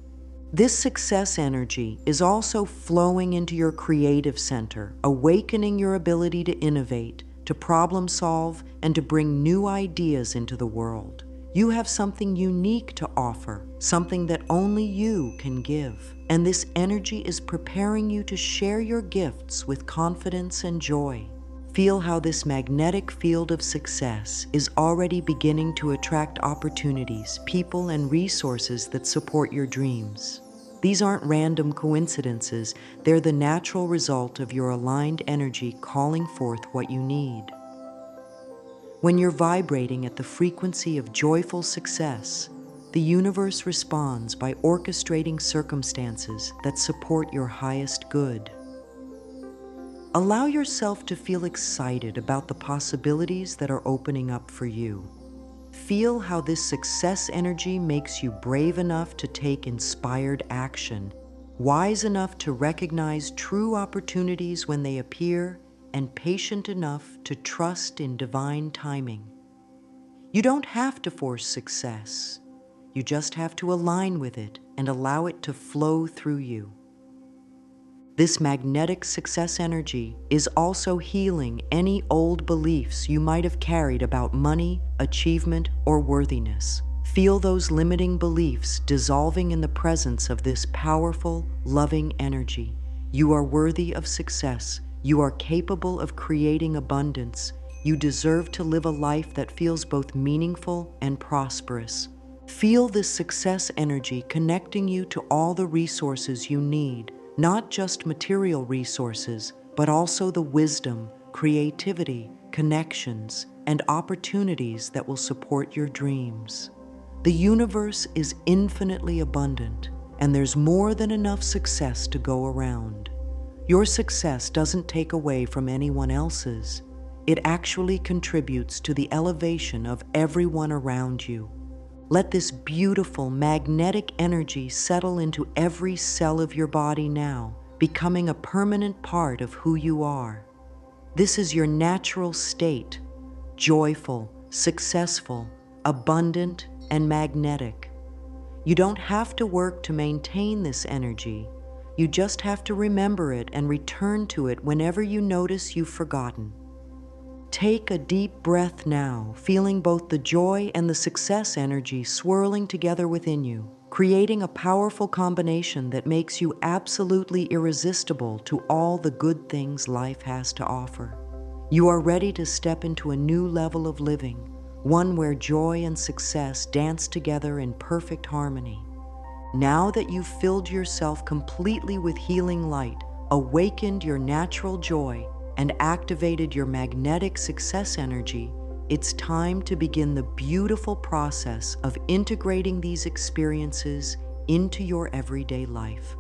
This success energy is also flowing into your creative center, awakening your ability to innovate, to problem solve, and to bring new ideas into the world. You have something unique to offer, something that only you can give. And this energy is preparing you to share your gifts with confidence and joy. Feel how this magnetic field of success is already beginning to attract opportunities, people, and resources that support your dreams. These aren't random coincidences, they're the natural result of your aligned energy calling forth what you need. When you're vibrating at the frequency of joyful success, the universe responds by orchestrating circumstances that support your highest good. Allow yourself to feel excited about the possibilities that are opening up for you. Feel how this success energy makes you brave enough to take inspired action, wise enough to recognize true opportunities when they appear, and patient enough to trust in divine timing. You don't have to force success. You just have to align with it and allow it to flow through you. This magnetic success energy is also healing any old beliefs you might have carried about money, achievement, or worthiness. Feel those limiting beliefs dissolving in the presence of this powerful, loving energy. You are worthy of success. You are capable of creating abundance. You deserve to live a life that feels both meaningful and prosperous. Feel this success energy connecting you to all the resources you need, not just material resources, but also the wisdom, creativity, connections, and opportunities that will support your dreams. The universe is infinitely abundant, and there's more than enough success to go around. Your success doesn't take away from anyone else's. It actually contributes to the elevation of everyone around you. Let this beautiful, magnetic energy settle into every cell of your body now, becoming a permanent part of who you are. This is your natural state, joyful, successful, abundant, and magnetic. You don't have to work to maintain this energy. You just have to remember it and return to it whenever you notice you've forgotten. Take a deep breath now, feeling both the joy and the success energy swirling together within you, creating a powerful combination that makes you absolutely irresistible to all the good things life has to offer. You are ready to step into a new level of living, one where joy and success dance together in perfect harmony. Now that you've filled yourself completely with healing light, awakened your natural joy, and activated your magnetic success energy, it's time to begin the beautiful process of integrating these experiences into your everyday life.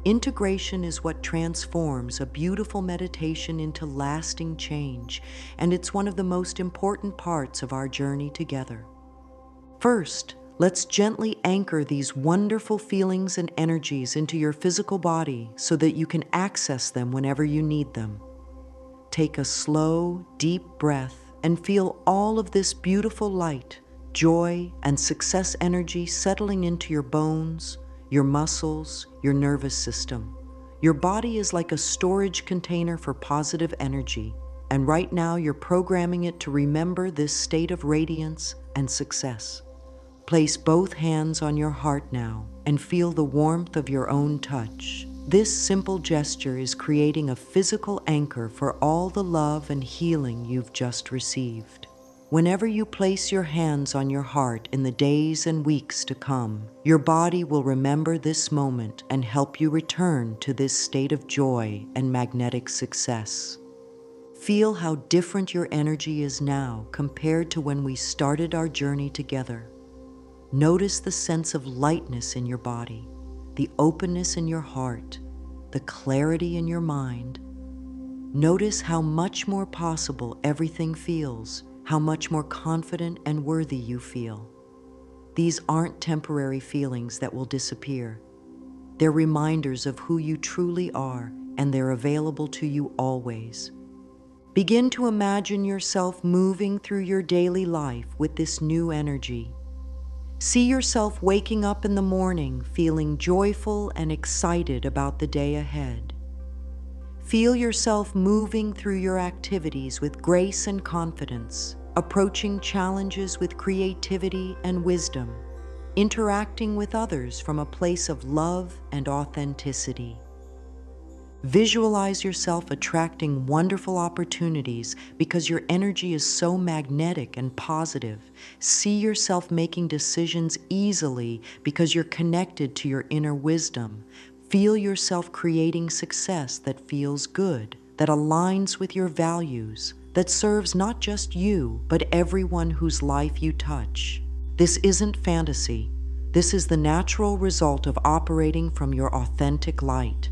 Integration is what transforms a beautiful meditation into lasting change, and it's one of the most important parts of our journey together. First, let's gently anchor these wonderful feelings and energies into your physical body so that you can access them whenever you need them. Take a slow, deep breath and feel all of this beautiful light, joy, and success energy settling into your bones, your muscles, your nervous system. Your body is like a storage container for positive energy, and right now you're programming it to remember this state of radiance and success. Place both hands on your heart now and feel the warmth of your own touch. This simple gesture is creating a physical anchor for all the love and healing you've just received. Whenever you place your hands on your heart in the days and weeks to come, your body will remember this moment and help you return to this state of joy and magnetic success. Feel how different your energy is now compared to when we started our journey together. Notice the sense of lightness in your body, the openness in your heart, the clarity in your mind. Notice how much more possible everything feels, how much more confident and worthy you feel. These aren't temporary feelings that will disappear. They're reminders of who you truly are, and they're available to you always. Begin to imagine yourself moving through your daily life with this new energy. See yourself waking up in the morning feeling joyful and excited about the day ahead. Feel yourself moving through your activities with grace and confidence, approaching challenges with creativity and wisdom, interacting with others from a place of love and authenticity. Visualize yourself attracting wonderful opportunities because your energy is so magnetic and positive. See yourself making decisions easily because you're connected to your inner wisdom. Feel yourself creating success that feels good, that aligns with your values, that serves not just you, but everyone whose life you touch. This isn't fantasy. This is the natural result of operating from your authentic light.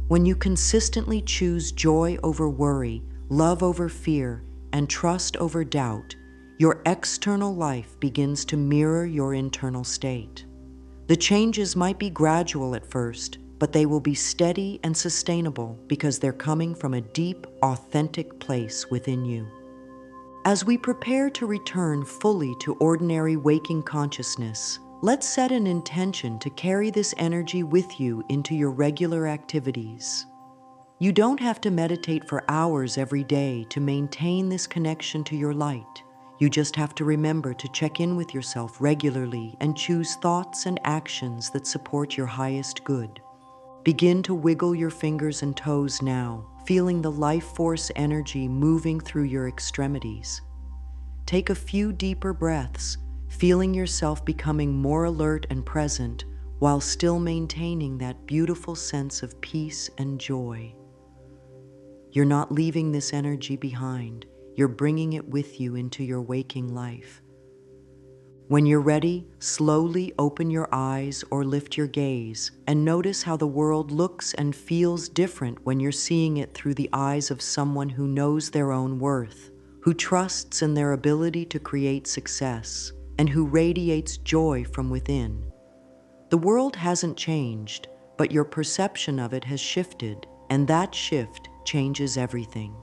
When you consistently choose joy over worry, love over fear, and trust over doubt, your external life begins to mirror your internal state. The changes might be gradual at first, but they will be steady and sustainable because they're coming from a deep, authentic place within you. As we prepare to return fully to ordinary waking consciousness, let's set an intention to carry this energy with you into your regular activities. You don't have to meditate for hours every day to maintain this connection to your light. You just have to remember to check in with yourself regularly and choose thoughts and actions that support your highest good. Begin to wiggle your fingers and toes now, feeling the life force energy moving through your extremities. Take a few deeper breaths, feeling yourself becoming more alert and present while still maintaining that beautiful sense of peace and joy. You're not leaving this energy behind. You're bringing it with you into your waking life. When you're ready, slowly open your eyes or lift your gaze and notice how the world looks and feels different when you're seeing it through the eyes of someone who knows their own worth, who trusts in their ability to create success, and who radiates joy from within. The world hasn't changed, but your perception of it has shifted, and that shift changes everything.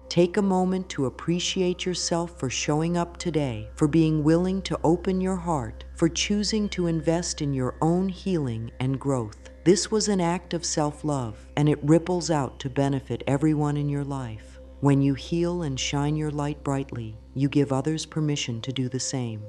Take a moment to appreciate yourself for showing up today, for being willing to open your heart, for choosing to invest in your own healing and growth. This was an act of self-love, and it ripples out to benefit everyone in your life. When you heal and shine your light brightly, you give others permission to do the same.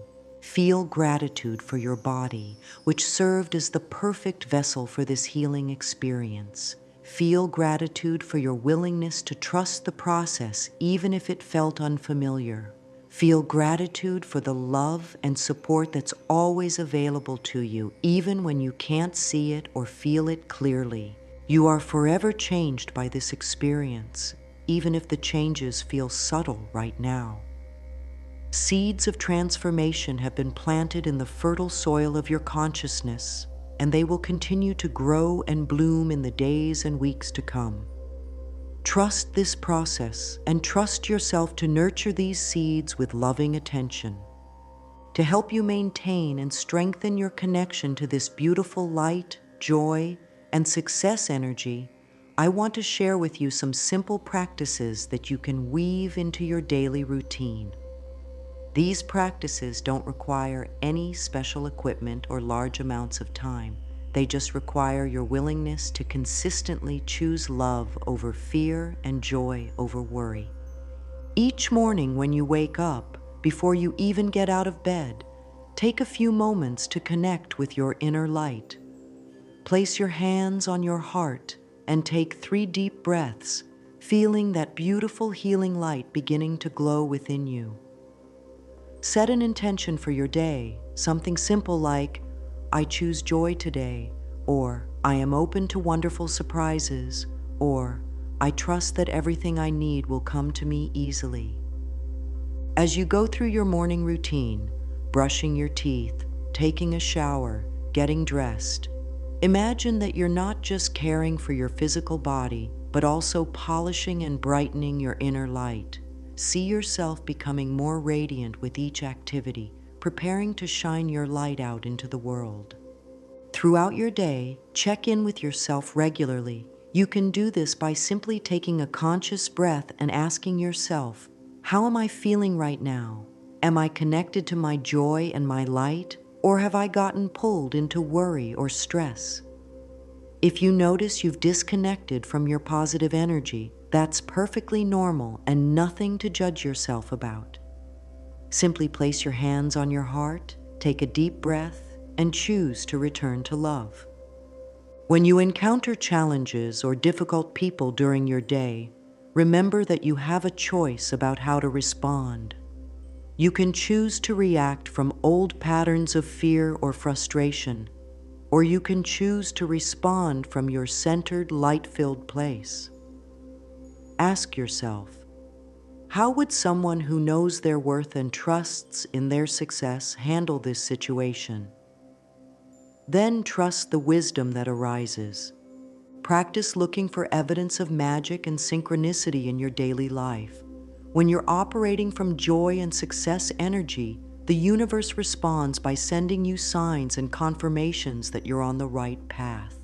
Feel gratitude for your body, which served as the perfect vessel for this healing experience. Feel gratitude for your willingness to trust the process, even if it felt unfamiliar. Feel gratitude for the love and support that's always available to you, even when you can't see it or feel it clearly. You are forever changed by this experience, even if the changes feel subtle right now. Seeds of transformation have been planted in the fertile soil of your consciousness, and they will continue to grow and bloom in the days and weeks to come. Trust this process and trust yourself to nurture these seeds with loving attention. To help you maintain and strengthen your connection to this beautiful light, joy, and success energy, I want to share with you some simple practices that you can weave into your daily routine. These practices don't require any special equipment or large amounts of time. They just require your willingness to consistently choose love over fear and joy over worry. Each morning when you wake up, before you even get out of bed, take a few moments to connect with your inner light. Place your hands on your heart and take 3 deep breaths, feeling that beautiful healing light beginning to glow within you. Set an intention for your day, something simple like, I choose joy today, or I am open to wonderful surprises, or I trust that everything I need will come to me easily. As you go through your morning routine, brushing your teeth, taking a shower, getting dressed, imagine that you're not just caring for your physical body, but also polishing and brightening your inner light. See yourself becoming more radiant with each activity, preparing to shine your light out into the world. Throughout your day, check in with yourself regularly. You can do this by simply taking a conscious breath and asking yourself, how am I feeling right now? Am I connected to my joy and my light, or have I gotten pulled into worry or stress? If you notice you've disconnected from your positive energy, that's perfectly normal and nothing to judge yourself about. Simply place your hands on your heart, take a deep breath, and choose to return to love. When you encounter challenges or difficult people during your day, remember that you have a choice about how to respond. You can choose to react from old patterns of fear or frustration, or you can choose to respond from your centered, light-filled place. Ask yourself, how would someone who knows their worth and trusts in their success handle this situation? Then trust the wisdom that arises. Practice looking for evidence of magic and synchronicity in your daily life. When you're operating from joy and success energy, the universe responds by sending you signs and confirmations that you're on the right path.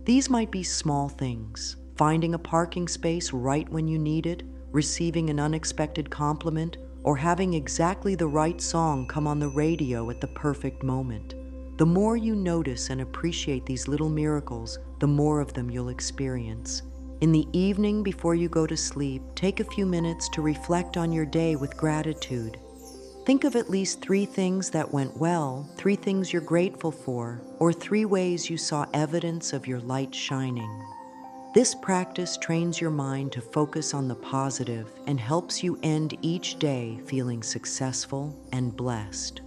These might be small things: finding a parking space right when you need it, receiving an unexpected compliment, or having exactly the right song come on the radio at the perfect moment. The more you notice and appreciate these little miracles, the more of them you'll experience. In the evening before you go to sleep, take a few minutes to reflect on your day with gratitude. Think of at least 3 things that went well, 3 things you're grateful for, or 3 ways you saw evidence of your light shining. This practice trains your mind to focus on the positive and helps you end each day feeling successful and blessed.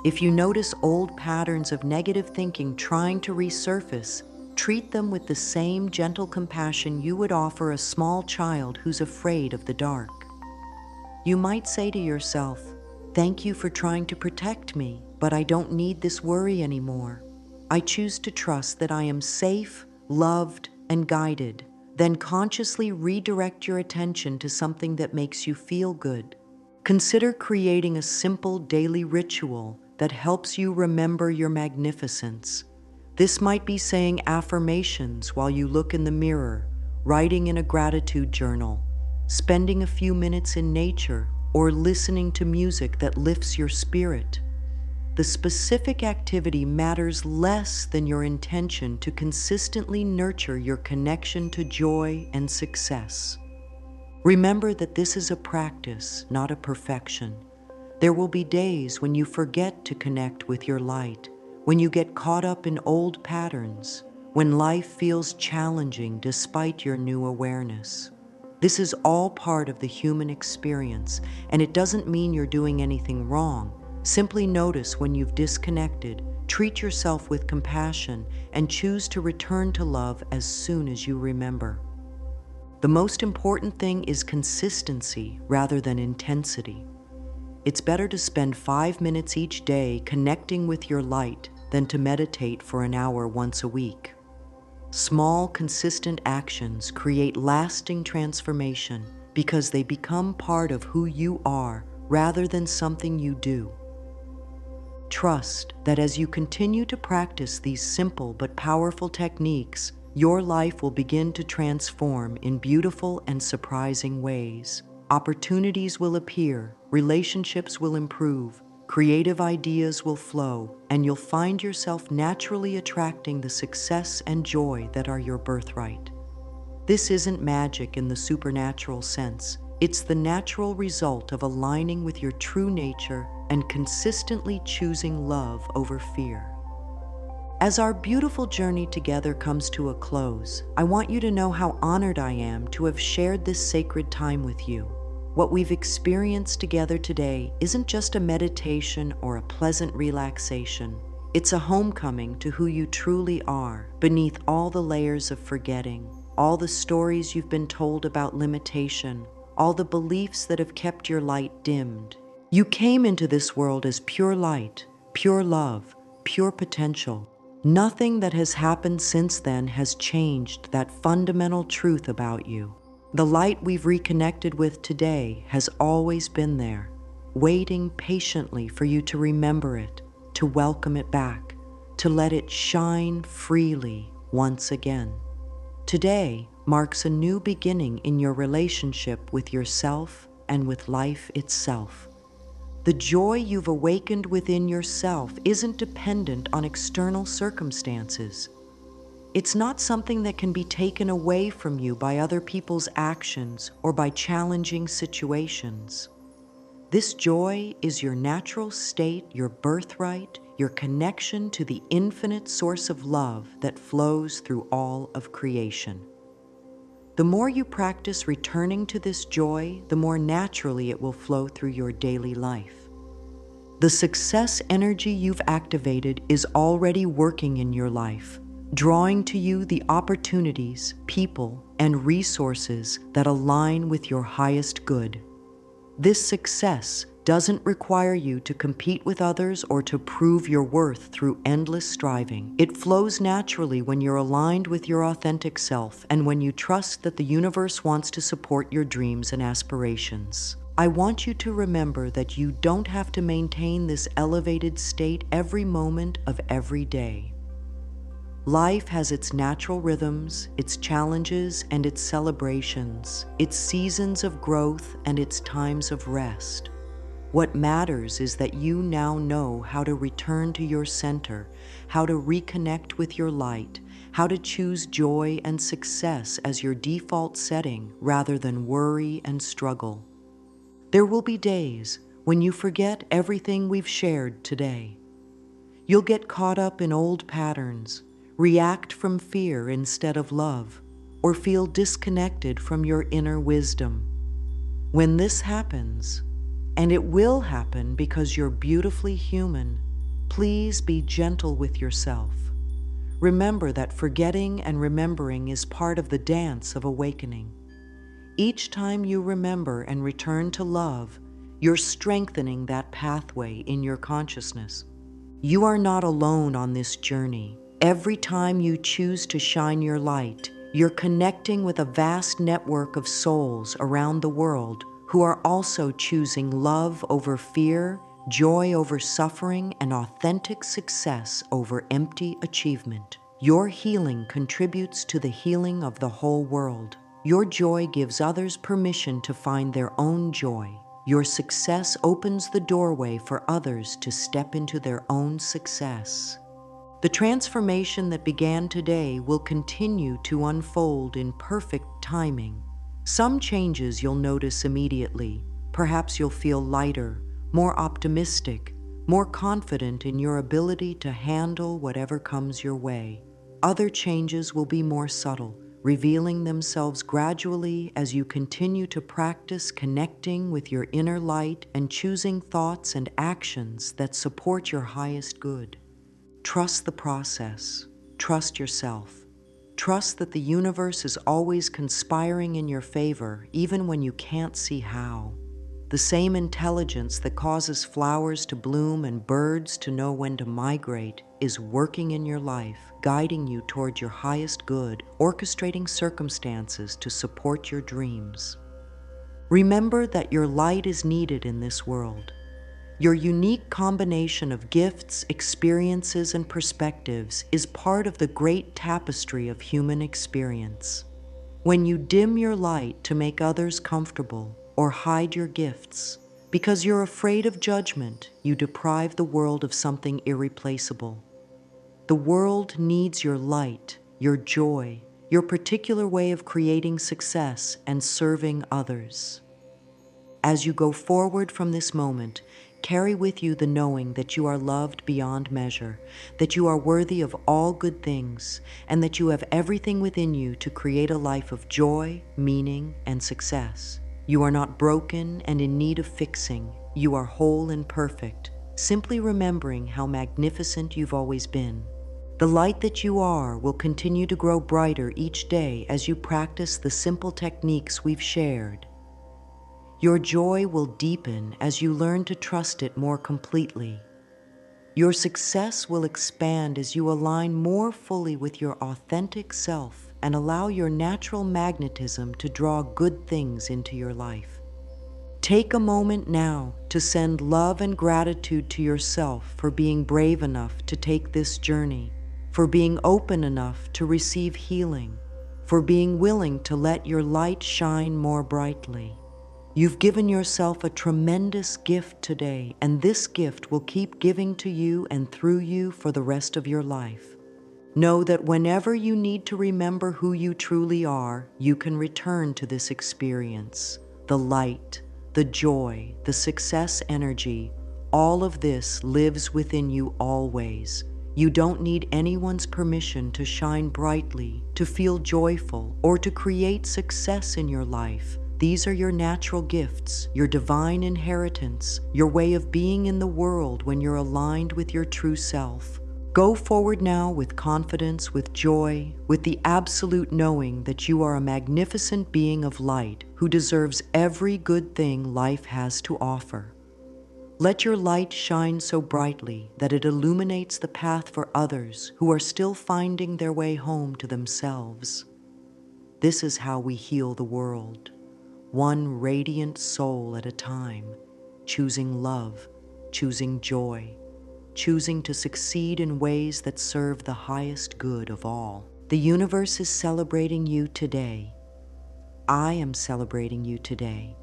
If you notice old patterns of negative thinking trying to resurface, treat them with the same gentle compassion you would offer a small child who's afraid of the dark. You might say to yourself, "Thank you for trying to protect me, but I don't need this worry anymore. I choose to trust that I am safe, loved, and guided." Then consciously redirect your attention to something that makes you feel good. Consider creating a simple daily ritual that helps you remember your magnificence. This might be saying affirmations while you look in the mirror, writing in a gratitude journal, spending a few minutes in nature, or listening to music that lifts your spirit. The specific activity matters less than your intention to consistently nurture your connection to joy and success. Remember that this is a practice, not a perfection. There will be days when you forget to connect with your light, when you get caught up in old patterns, when life feels challenging despite your new awareness. This is all part of the human experience, and it doesn't mean you're doing anything wrong. Simply notice when you've disconnected, treat yourself with compassion, and choose to return to love as soon as you remember. The most important thing is consistency rather than intensity. It's better to spend 5 minutes each day connecting with your light than to meditate for an hour once a week. Small, consistent actions create lasting transformation because they become part of who you are rather than something you do. Trust that as you continue to practice these simple but powerful techniques, your life will begin to transform in beautiful and surprising ways. Opportunities will appear, relationships will improve, creative ideas will flow, and you'll find yourself naturally attracting the success and joy that are your birthright. This isn't magic in the supernatural sense. It's the natural result of aligning with your true nature and consistently choosing love over fear. As our beautiful journey together comes to a close, I want you to know how honored I am to have shared this sacred time with you. What we've experienced together today isn't just a meditation or a pleasant relaxation. It's a homecoming to who you truly are, beneath all the layers of forgetting, all the stories you've been told about limitation, all the beliefs that have kept your light dimmed. You came into this world as pure light, pure love, pure potential. Nothing that has happened since then has changed that fundamental truth about you. The light we've reconnected with today has always been there, waiting patiently for you to remember it, to welcome it back, to let it shine freely once again. Today marks a new beginning in your relationship with yourself and with life itself. The joy you've awakened within yourself isn't dependent on external circumstances. It's not something that can be taken away from you by other people's actions or by challenging situations. This joy is your natural state, your birthright, your connection to the infinite source of love that flows through all of creation. The more you practice returning to this joy, the more naturally it will flow through your daily life. The success energy you've activated is already working in your life, drawing to you the opportunities, people, and resources that align with your highest good. This success doesn't require you to compete with others or to prove your worth through endless striving. It flows naturally when you're aligned with your authentic self and when you trust that the universe wants to support your dreams and aspirations. I want you to remember that you don't have to maintain this elevated state every moment of every day. Life has its natural rhythms, its challenges and its celebrations, its seasons of growth and its times of rest. What matters is that you now know how to return to your center, how to reconnect with your light, how to choose joy and success as your default setting rather than worry and struggle. There will be days when you forget everything we've shared today. You'll get caught up in old patterns, react from fear instead of love, or feel disconnected from your inner wisdom. When this happens, and it will happen because you're beautifully human, please be gentle with yourself. Remember that forgetting and remembering is part of the dance of awakening. Each time you remember and return to love, you're strengthening that pathway in your consciousness. You are not alone on this journey. Every time you choose to shine your light, you're connecting with a vast network of souls around the world who are also choosing love over fear, joy over suffering, and authentic success over empty achievement. Your healing contributes to the healing of the whole world. Your joy gives others permission to find their own joy. Your success opens the doorway for others to step into their own success. The transformation that began today will continue to unfold in perfect timing. Some changes you'll notice immediately. Perhaps you'll feel lighter, more optimistic, more confident in your ability to handle whatever comes your way. Other changes will be more subtle, revealing themselves gradually as you continue to practice connecting with your inner light and choosing thoughts and actions that support your highest good. Trust the process. Trust yourself. Trust that the universe is always conspiring in your favor, even when you can't see how. The same intelligence that causes flowers to bloom and birds to know when to migrate is working in your life, guiding you toward your highest good, orchestrating circumstances to support your dreams. Remember that your light is needed in this world. Your unique combination of gifts, experiences, and perspectives is part of the great tapestry of human experience. When you dim your light to make others comfortable or hide your gifts, because you're afraid of judgment, you deprive the world of something irreplaceable. The world needs your light, your joy, your particular way of creating success and serving others. As you go forward from this moment, carry with you the knowing that you are loved beyond measure, that you are worthy of all good things, and that you have everything within you to create a life of joy, meaning, and success. You are not broken and in need of fixing. You are whole and perfect, simply remembering how magnificent you've always been. The light that you are will continue to grow brighter each day as you practice the simple techniques we've shared. Your joy will deepen as you learn to trust it more completely. Your success will expand as you align more fully with your authentic self and allow your natural magnetism to draw good things into your life. Take a moment now to send love and gratitude to yourself for being brave enough to take this journey, for being open enough to receive healing, for being willing to let your light shine more brightly. You've given yourself a tremendous gift today, and this gift will keep giving to you and through you for the rest of your life. Know that whenever you need to remember who you truly are, you can return to this experience. The light, the joy, the success energy, all of this lives within you always. You don't need anyone's permission to shine brightly, to feel joyful, or to create success in your life. These are your natural gifts, your divine inheritance, your way of being in the world when you're aligned with your true self. Go forward now with confidence, with joy, with the absolute knowing that you are a magnificent being of light who deserves every good thing life has to offer. Let your light shine so brightly that it illuminates the path for others who are still finding their way home to themselves. This is how we heal the world. One radiant soul at a time, choosing love, choosing joy, choosing to succeed in ways that serve the highest good of all. The universe is celebrating you today. I am celebrating you today.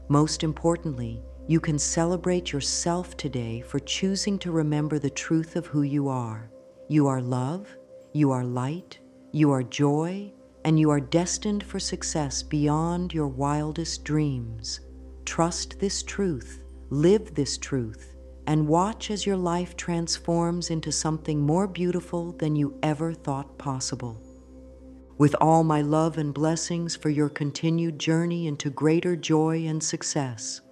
Most importantly, you can celebrate yourself today for choosing to remember the truth of who you are. You are love, you are light, you are joy, and you are destined for success beyond your wildest dreams. Trust this truth, live this truth, and watch as your life transforms into something more beautiful than you ever thought possible. With all my love and blessings for your continued journey into greater joy and success,